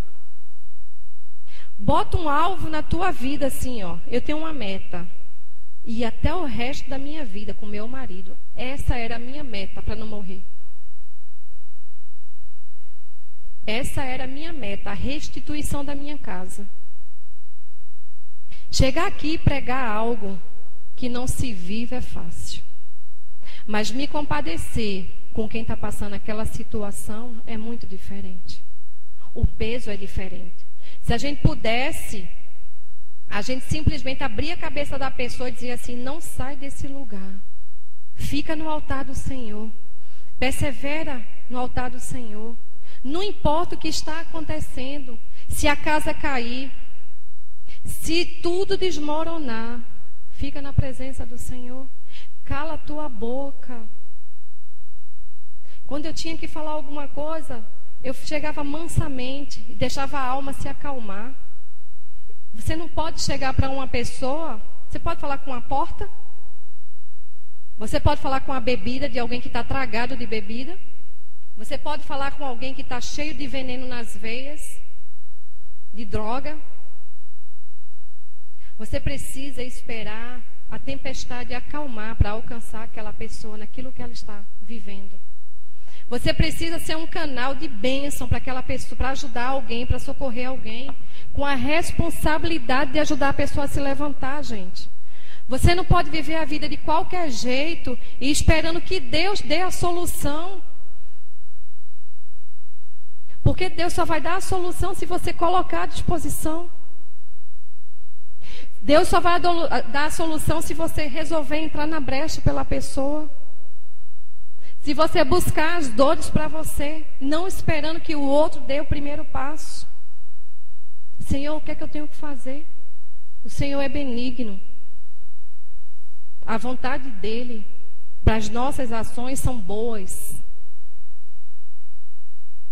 Bota um alvo na tua vida assim, eu tenho uma meta. E até o resto da minha vida com meu marido, essa era a minha meta para não morrer. Essa era a minha meta, a restituição da minha casa. Chegar aqui e pregar algo que não se vive é fácil. Mas me compadecer com quem está passando aquela situação é muito diferente. O peso é diferente. Se a gente pudesse, a gente simplesmente abria a cabeça da pessoa e dizia assim, não sai desse lugar. Fica no altar do Senhor. Persevera no altar do Senhor. Não importa o que está acontecendo, se a casa cair, se tudo desmoronar, fica na presença do Senhor. Cala a tua boca. Quando eu tinha que falar alguma coisa, eu chegava mansamente e deixava a alma se acalmar. Você não pode chegar para uma pessoa, você pode falar com a porta, você pode falar com a bebida de alguém que está tragado de bebida, você pode falar com alguém que está cheio de veneno nas veias, de droga. Você precisa esperar a tempestade acalmar para alcançar aquela pessoa naquilo que ela está vivendo. Você precisa ser um canal de bênção para aquela pessoa, para ajudar alguém, para socorrer alguém, com a responsabilidade de ajudar a pessoa a se levantar, gente. Você não pode viver a vida de qualquer jeito e esperando que Deus dê a solução. Porque Deus só vai dar a solução se você colocar à disposição. Deus só vai dar a solução se você resolver entrar na brecha pela pessoa. Se você buscar as dores para você, não esperando que o outro dê o primeiro passo. Senhor, o que é que eu tenho que fazer? O Senhor é benigno. A vontade dele para as nossas ações são boas.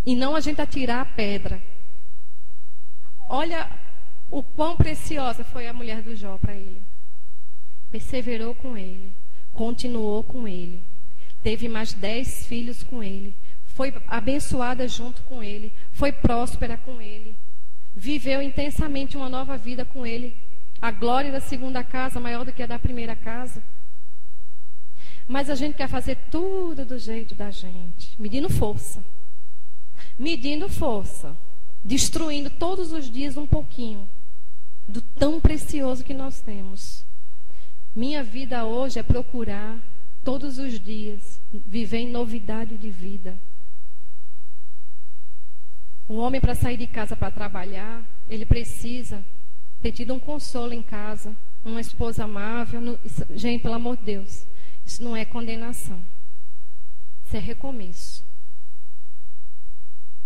E não a gente atirar a pedra. Olha o quão preciosa foi a mulher do Jó para ele. Perseverou com ele, continuou com ele. Teve mais 10 filhos com ele. Foi abençoada junto com ele. Foi próspera com ele. Viveu intensamente uma nova vida com ele. A glória da segunda casa maior do que a da primeira casa. Mas a gente quer fazer tudo do jeito da gente. Medindo força. Medindo força. Destruindo todos os dias um pouquinho do tão precioso que nós temos. Minha vida hoje é procurar todos os dias viver em novidade de vida. Um homem, para sair de casa para trabalhar, ele precisa ter tido um consolo em casa, uma esposa amável. Gente, pelo amor de Deus, isso não é condenação, isso é recomeço.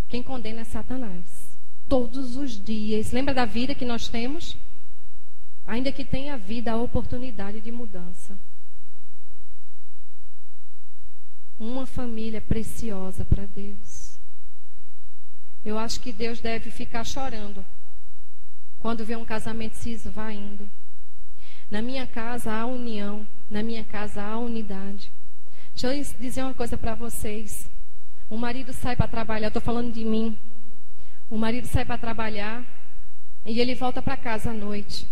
Quem condena é Satanás. Todos os dias. Lembra da vida que nós temos? Ainda que tenha a vida, a oportunidade de mudança. Uma família preciosa para Deus. Eu acho que Deus deve ficar chorando quando vê um casamento se esvaindo. Na minha casa há união, na minha casa há unidade. Deixa eu dizer uma coisa para vocês. O marido sai para trabalhar, estou falando de mim. O marido sai para trabalhar e ele volta para casa à noite.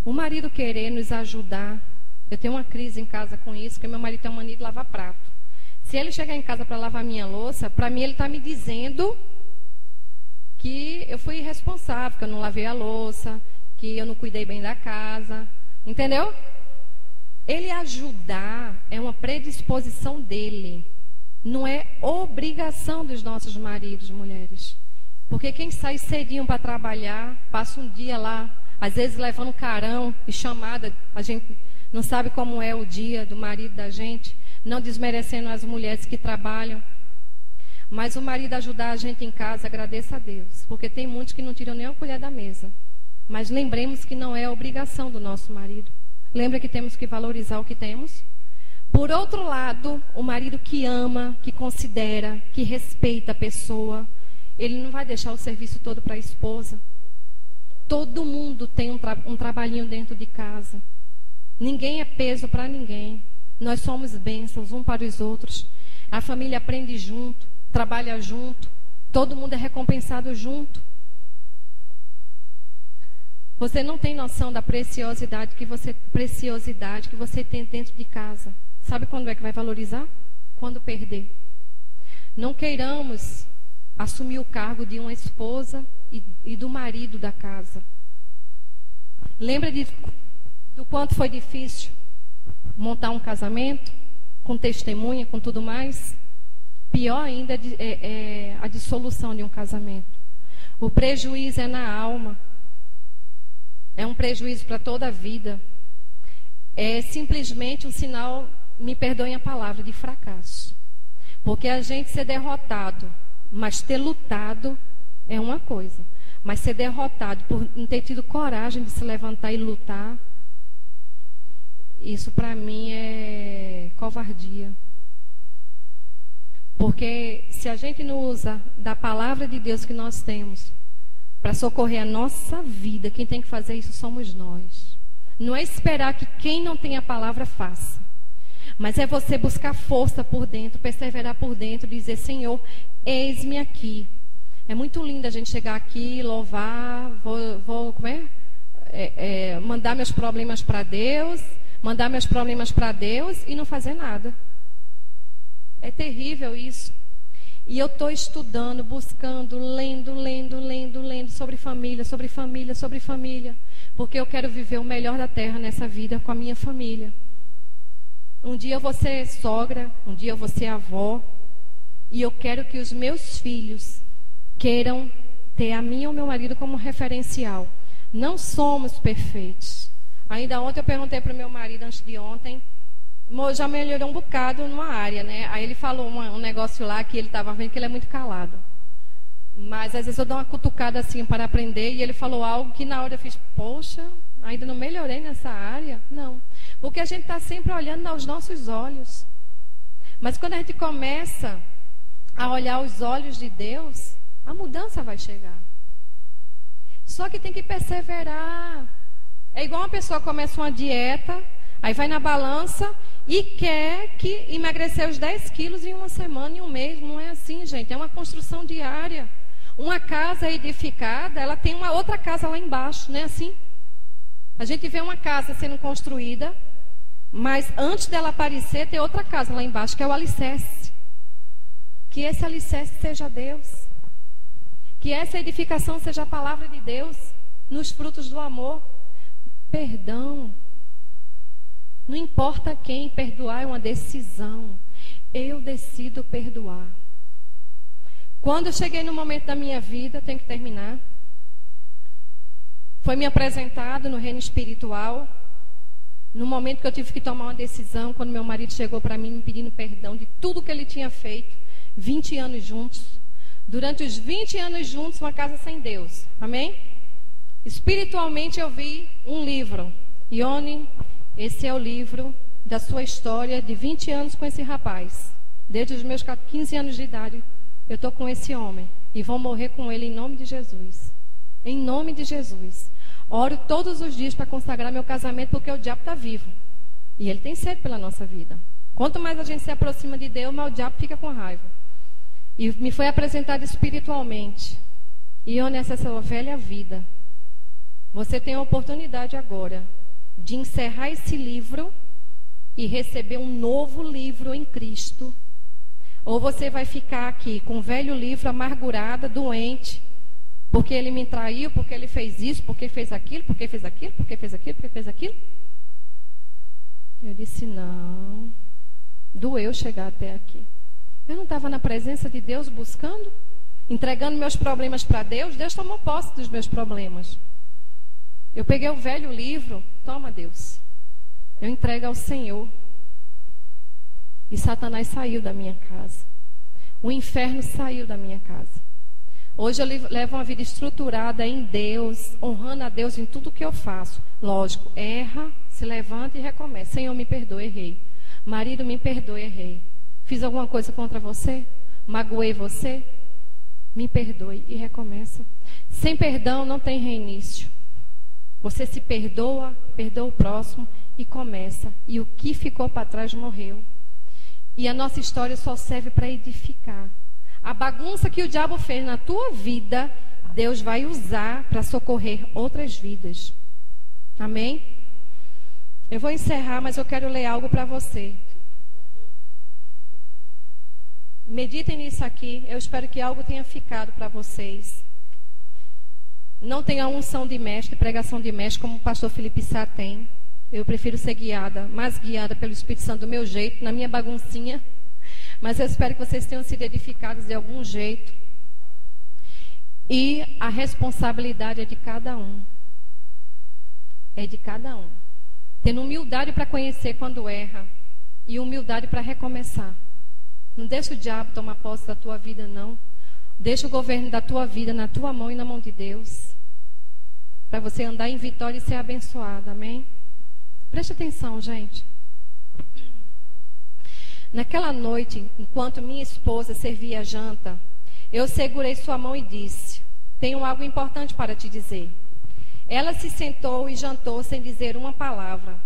O marido querer nos ajudar. Eu tenho uma crise em casa com isso, porque meu marido tem uma mania de lavar prato. Se ele chegar em casa para lavar minha louça, para mim ele está me dizendo que eu fui irresponsável, que eu não lavei a louça, que eu não cuidei bem da casa. Entendeu? Ele ajudar é uma predisposição dele. Não é obrigação dos nossos maridos, mulheres. Porque quem sai cedinho para trabalhar, passa um dia lá, às vezes levando carão e chamada, a gente não sabe como é o dia do marido da gente, não desmerecendo as mulheres que trabalham. Mas o marido ajudar a gente em casa, agradeça a Deus. Porque tem muitos que não tiram nem a colher da mesa. Mas lembremos que não é obrigação do nosso marido. Lembra que temos que valorizar o que temos? Por outro lado, o marido que ama, que considera, que respeita a pessoa, ele não vai deixar o serviço todo para a esposa. Todo mundo tem um trabalhinho dentro de casa. Ninguém é peso para ninguém. Nós somos bênçãos um para os outros. A família aprende junto, trabalha junto. Todo mundo é recompensado junto. Você não tem noção da preciosidade que você tem dentro de casa. Sabe quando é que vai valorizar? Quando perder. Não queiramos assumir o cargo de uma esposa e do marido da casa. Lembra do quanto foi difícil montar um casamento, com testemunha, com tudo mais? Pior ainda é a dissolução de um casamento. O prejuízo é na alma. É um prejuízo para toda a vida. É simplesmente um sinal, me perdoem a palavra, de fracasso. Porque a gente ser derrotado, mas ter lutado é uma coisa. Mas ser derrotado por não ter tido coragem de se levantar e lutar. isso para mim é covardia. Porque se a gente não usa da palavra de Deus que nós temos para socorrer a nossa vida, quem tem que fazer isso somos nós. Não é esperar que quem não tem a palavra faça. Mas é você buscar força por dentro, perseverar por dentro, dizer, Senhor, eis-me aqui. É muito lindo a gente chegar aqui, louvar, mandar meus problemas para Deus, e não fazer nada. É terrível isso. E eu estou estudando, buscando, lendo sobre família, porque eu quero viver o melhor da terra nessa vida com a minha família. Um dia eu vou ser sogra, um dia eu vou ser avó, e eu quero que os meus filhos queiram ter a mim e o meu marido como referencial. Não somos perfeitos. Ainda ontem eu perguntei para o meu marido, antes de ontem, já melhorou um bocado numa área, né? Aí ele falou um negócio lá que ele estava vendo que ele é muito calado. Mas às vezes eu dou uma cutucada assim para aprender, e ele falou algo que na hora eu fiz, poxa, ainda não melhorei nessa área? Não. Porque a gente está sempre olhando aos nossos olhos. Mas quando a gente começa a olhar os olhos de Deus, a mudança vai chegar. Só que tem que perseverar. É igual uma pessoa que começa uma dieta, aí vai na balança e quer que emagrecer os 10 quilos em uma semana, em um mês. Não é assim, gente. É uma construção diária. Uma casa edificada, ela tem uma outra casa lá embaixo, não é assim? A gente vê uma casa sendo construída, mas antes dela aparecer, tem outra casa lá embaixo, que é o alicerce. Que esse alicerce seja Deus. Que essa edificação seja a palavra de Deus, nos frutos do amor. Perdão. Não importa quem, perdoar é uma decisão. Eu decido perdoar. Quando eu cheguei no momento da minha vida, tenho que terminar. Foi me apresentado no reino espiritual. No momento que eu tive que tomar uma decisão, quando meu marido chegou para mim me pedindo perdão de tudo que ele tinha feito. 20 anos juntos. Durante os 20 anos juntos, uma casa sem Deus. Amém? Espiritualmente eu vi um livro. Ione, esse é o livro da sua história de 20 anos com esse rapaz. Desde os meus 15 anos de idade, eu estou com esse homem. E vou morrer com ele em nome de Jesus. Em nome de Jesus. Oro todos os dias para consagrar meu casamento, porque o diabo está vivo. E ele tem sede pela nossa vida. Quanto mais a gente se aproxima de Deus, mais o diabo fica com raiva. E me foi apresentado espiritualmente. E eu, nessa sua velha vida, você tem a oportunidade agora de encerrar esse livro e receber um novo livro em Cristo. Ou você vai ficar aqui com o velho livro, amargurada, doente, porque ele me traiu, porque ele fez isso, porque fez aquilo, porque fez aquilo, porque fez aquilo, porque fez aquilo. Eu disse, não. Doeu chegar até aqui. Eu não estava na presença de Deus buscando, entregando meus problemas para Deus. Deus tomou posse dos meus problemas. Eu peguei o velho livro, toma Deus. Eu entrego ao Senhor. E Satanás saiu da minha casa. O inferno saiu da minha casa. Hoje eu levo uma vida estruturada em Deus, honrando a Deus em tudo que eu faço. Lógico, erra, se levanta e recomeça. Senhor, me perdoe, errei. Marido, me perdoe, errei. Fiz alguma coisa contra você? Magoei você? Me perdoe e recomeça. Sem perdão não tem reinício. Você se perdoa, perdoa o próximo e começa. E o que ficou para trás morreu. E a nossa história só serve para edificar. A bagunça que o diabo fez na tua vida, Deus vai usar para socorrer outras vidas. Amém? Eu vou encerrar, mas eu quero ler algo para você. Meditem nisso aqui. Eu espero que algo tenha ficado para vocês. Não tenha unção de mestre, pregação de mestre, como o pastor Felipe Sá tem. Eu prefiro ser guiada, mais guiada pelo Espírito Santo do meu jeito, na minha baguncinha. Mas eu espero que vocês tenham sido edificados de algum jeito. E a responsabilidade é de cada um. É de cada um. Tendo humildade para conhecer quando erra. E humildade para recomeçar. Não deixa o diabo tomar posse da tua vida, não. Deixa o governo da tua vida na tua mão e na mão de Deus. Para você andar em vitória e ser abençoado. Amém? Preste atenção, gente. Naquela noite, enquanto minha esposa servia a janta, eu segurei sua mão e disse: tenho algo importante para te dizer. Ela se sentou e jantou sem dizer uma palavra.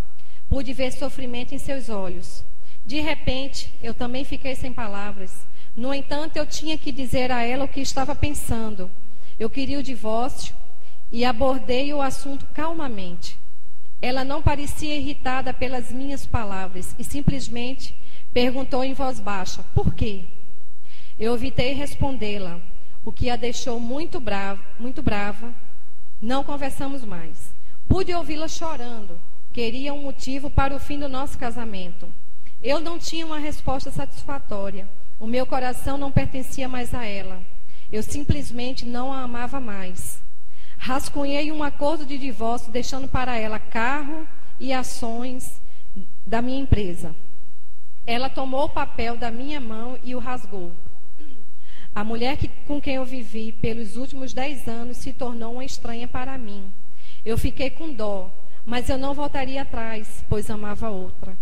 Pude ver sofrimento em seus olhos. De repente, eu também fiquei sem palavras. No entanto, eu tinha que dizer a ela o que estava pensando. Eu queria o divórcio e abordei o assunto calmamente. Ela não parecia irritada pelas minhas palavras e simplesmente perguntou em voz baixa: por quê? Eu evitei respondê-la, o que a deixou muito brava. Não conversamos mais. Pude ouvi-la chorando. Queria um motivo para o fim do nosso casamento. Eu não tinha uma resposta satisfatória. O meu coração não pertencia mais a ela. Eu simplesmente não a amava mais. Rascunhei um acordo de divórcio, deixando para ela carro e ações da minha empresa. Ela tomou o papel da minha mão e o rasgou. A mulher com quem eu vivi pelos últimos 10 anos se tornou uma estranha para mim. Eu fiquei com dó, mas eu não voltaria atrás, pois amava outra.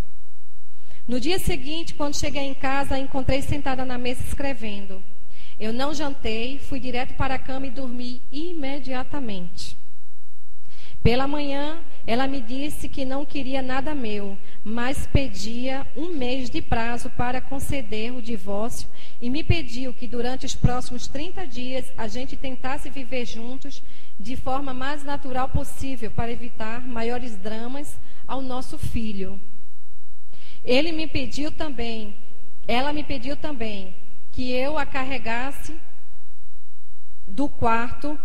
No dia seguinte, quando cheguei em casa, a encontrei sentada na mesa escrevendo. Eu não jantei, fui direto para a cama e dormi imediatamente. Pela manhã, ela me disse que não queria nada meu, mas pedia 1 mês de prazo para conceder o divórcio e me pediu que durante os próximos 30 dias a gente tentasse viver juntos de forma mais natural possível para evitar maiores dramas ao nosso filho. Ela me pediu também que eu a carregasse do quarto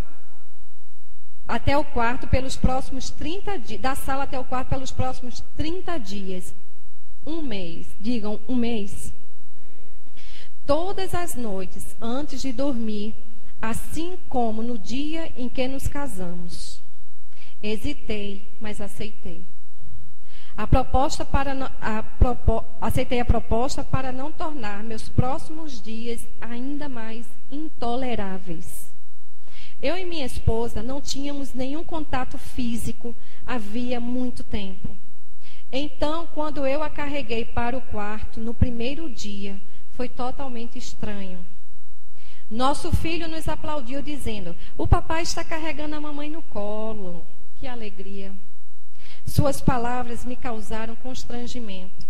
até o quarto pelos próximos 30 dias, da sala até o quarto pelos próximos 30 dias. 1 mês. Digam, 1 mês. Todas as noites, antes de dormir, assim como no dia em que nos casamos. Hesitei, mas aceitei. Aceitei a proposta para não tornar meus próximos dias ainda mais intoleráveis. Eu e minha esposa não tínhamos nenhum contato físico havia muito tempo. Então, quando eu a carreguei para o quarto no primeiro dia, foi totalmente estranho. Nosso filho nos aplaudiu dizendo: o papai está carregando a mamãe no colo. Que alegria! Suas palavras me causaram constrangimento.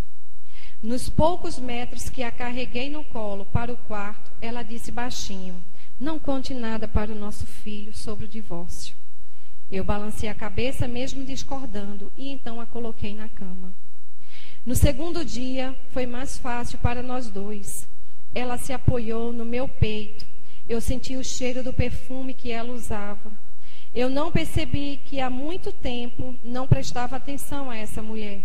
Nos poucos metros que a carreguei no colo para o quarto, ela disse baixinho: não conte nada para o nosso filho sobre o divórcio. Eu balancei a cabeça mesmo discordando e então a coloquei na cama. No segundo dia, foi mais fácil para nós dois. Ela se apoiou no meu peito. Eu senti o cheiro do perfume que ela usava. Eu não percebi que há muito tempo não prestava atenção a essa mulher.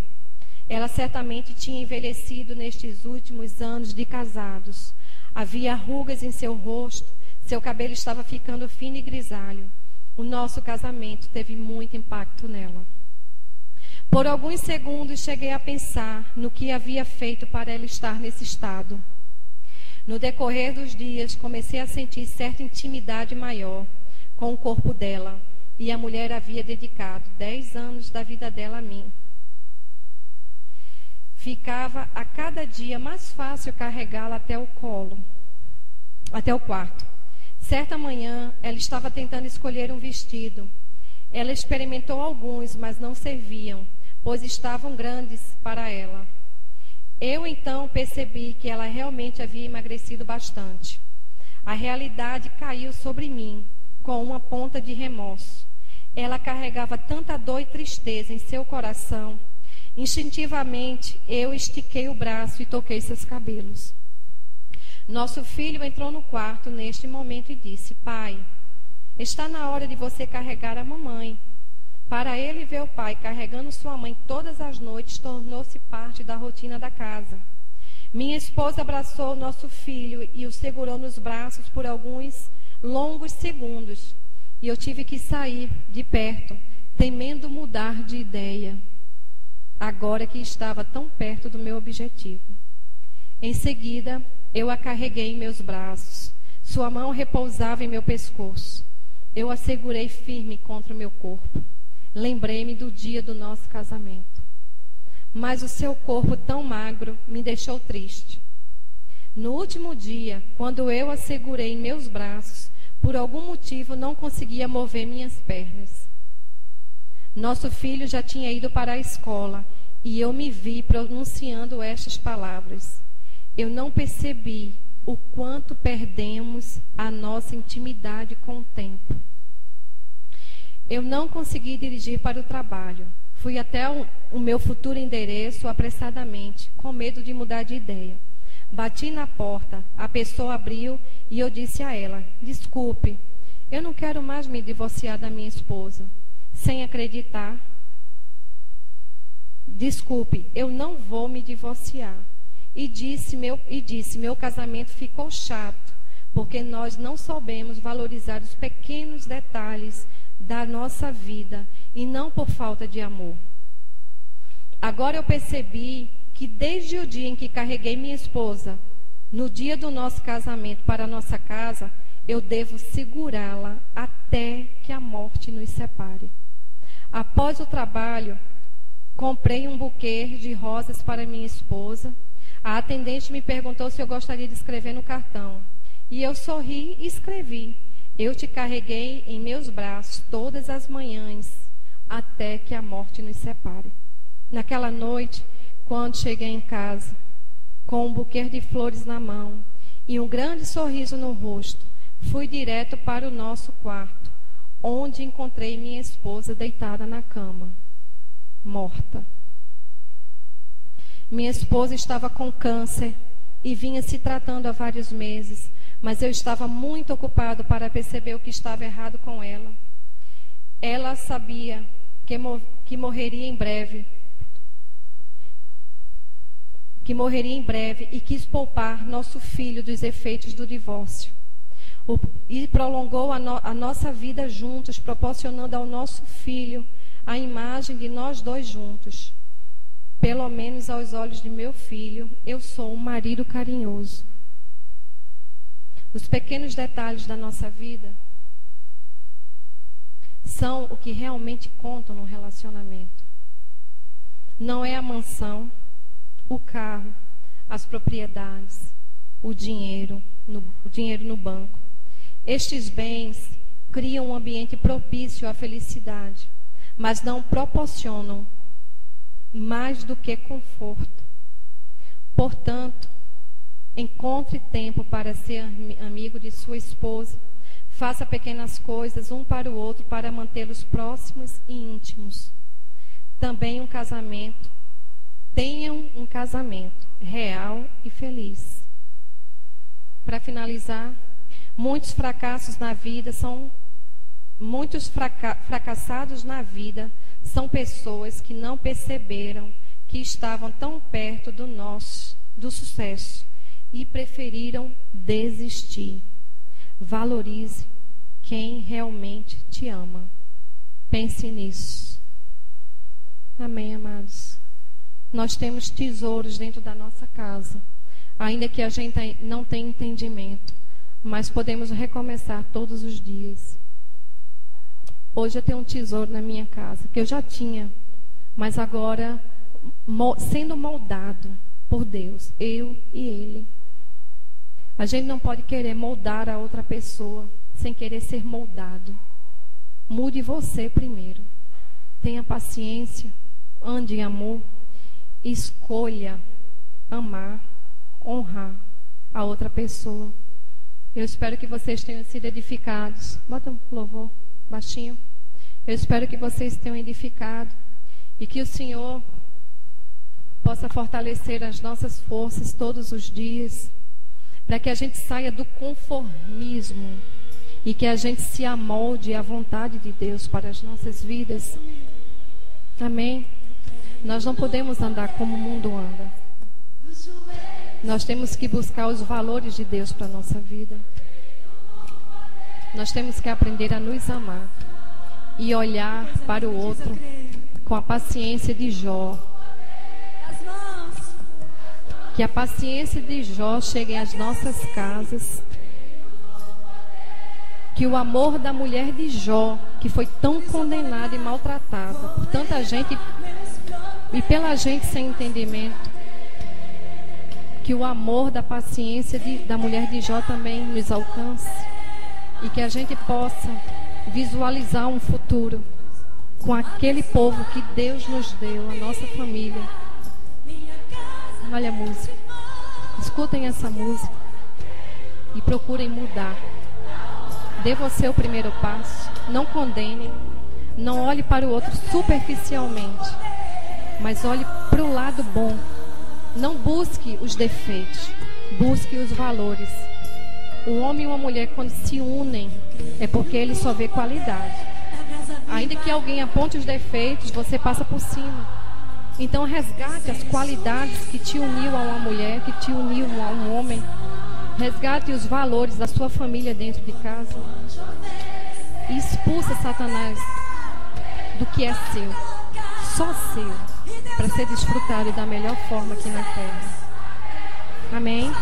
Ela certamente tinha envelhecido nestes últimos anos de casados. Havia rugas em seu rosto, seu cabelo estava ficando fino e grisalho. O nosso casamento teve muito impacto nela. Por alguns segundos cheguei a pensar no que havia feito para ela estar nesse estado. No decorrer dos dias, comecei a sentir certa intimidade maior com o corpo dela, e a mulher havia dedicado 10 anos da vida dela a mim. Ficava a cada dia mais fácil carregá-la até o quarto. Certa manhã, ela estava tentando escolher um vestido. Ela experimentou alguns, mas não serviam, pois estavam grandes para ela. Eu então percebi que ela realmente havia emagrecido bastante. A realidade caiu sobre mim com uma ponta de remorso. Ela carregava tanta dor e tristeza em seu coração. Instintivamente, eu estiquei o braço e toquei seus cabelos. Nosso filho entrou no quarto neste momento e disse: pai, está na hora de você carregar a mamãe. Para ele, ver o pai carregando sua mãe todas as noites tornou-se parte da rotina da casa. Minha esposa abraçou nosso filho e o segurou nos braços por alguns longos segundos. E eu tive que sair de perto, temendo mudar de ideia, agora que estava tão perto do meu objetivo. Em seguida, eu a carreguei em meus braços. Sua mão repousava em meu pescoço. Eu a segurei firme contra o meu corpo. Lembrei-me do dia do nosso casamento. mas o seu corpo tão magro me deixou triste. No último dia, quando eu a segurei em meus braços, por algum motivo não conseguia mover minhas pernas. Nosso filho já tinha ido para a escola e eu me vi pronunciando estas palavras. Eu não percebi o quanto perdemos a nossa intimidade com o tempo. Eu não consegui dirigir para o trabalho. Fui até o meu futuro endereço apressadamente, com medo de mudar de ideia. Bati na porta, a pessoa abriu e eu disse a ela: desculpe, eu não quero mais me divorciar da minha esposa. Sem acreditar, desculpe, eu não vou me divorciar. E disse, meu casamento ficou chato, porque nós não soubemos valorizar os pequenos detalhes da nossa vida e não por falta de amor. Agora eu percebi que desde o dia em que carreguei minha esposa, no dia do nosso casamento para a nossa casa, eu devo segurá-la até que a morte nos separe. Após o trabalho, comprei um buquê de rosas para minha esposa. A atendente me perguntou se eu gostaria de escrever no cartão. E eu sorri e escrevi: eu te carreguei em meus braços todas as manhãs, até que a morte nos separe. Naquela noite, quando cheguei em casa, com um buquê de flores na mão e um grande sorriso no rosto, fui direto para o nosso quarto, onde encontrei minha esposa deitada na cama, morta. Minha esposa estava com câncer e vinha se tratando há vários meses, mas eu estava muito ocupado para perceber o que estava errado com ela. Ela sabia que morreria em breve e quis poupar nosso filho dos efeitos do divórcio. E prolongou a nossa vida juntos, proporcionando ao nosso filho a imagem de nós dois juntos. Pelo menos aos olhos de meu filho, eu sou um marido carinhoso. Os pequenos detalhes da nossa vida são o que realmente contam no relacionamento. Não é a mansão, o carro, as propriedades, o dinheiro no banco. Estes bens criam um ambiente propício à felicidade, mas não proporcionam mais do que conforto. Portanto, encontre tempo para ser amigo de sua esposa. Faça pequenas coisas um para o outro para mantê-los próximos e íntimos. Também tenham um casamento real e feliz. Para finalizar, muitos fracassados na vida são pessoas que não perceberam que estavam tão perto do sucesso e preferiram desistir. Valorize quem realmente te ama. Pense nisso. Amém, amados? Nós temos tesouros dentro da nossa casa, ainda que a gente não tenha entendimento, mas podemos recomeçar todos os dias. Hoje eu tenho um tesouro na minha casa, que eu já tinha, mas agora sendo moldado por Deus, eu e Ele. A gente não pode querer moldar a outra pessoa sem querer ser moldado. Mude você primeiro. Tenha paciência, ande em amor, escolha amar, honrar a outra pessoa. Eu espero que vocês tenham sido edificados. Bota um louvor baixinho. Eu espero que vocês tenham edificado e que o Senhor possa fortalecer as nossas forças todos os dias, para que a gente saia do conformismo e que a gente se amolde à vontade de Deus para as nossas vidas. Amém? Nós não podemos andar como o mundo anda. Nós temos que buscar os valores de Deus para a nossa vida. Nós temos que aprender a nos amar e olhar para o outro com a paciência de Jó. Que a paciência de Jó chegue às nossas casas. Que o amor da mulher de Jó, que foi tão condenada e maltratada por tanta gente, e pela gente sem entendimento. Que o amor da paciência da mulher de Jó também nos alcance. E que a gente possa visualizar um futuro com aquele povo que Deus nos deu, a nossa família. Olha a música. Escutem essa música e procurem mudar. Dê você o primeiro passo. Não condene. Não olhe para o outro superficialmente, mas olhe para o lado bom. Não busque os defeitos, busque os valores. Um homem e uma mulher, quando se unem, é porque ele só vê qualidade. Ainda que alguém aponte os defeitos, você passa por cima. Então resgate as qualidades que te uniu a uma mulher, que te uniu a um homem. Resgate os valores da sua família dentro de casa. E expulsa Satanás do que é seu, só seu, para ser desfrutado da melhor forma aqui na terra. Amém?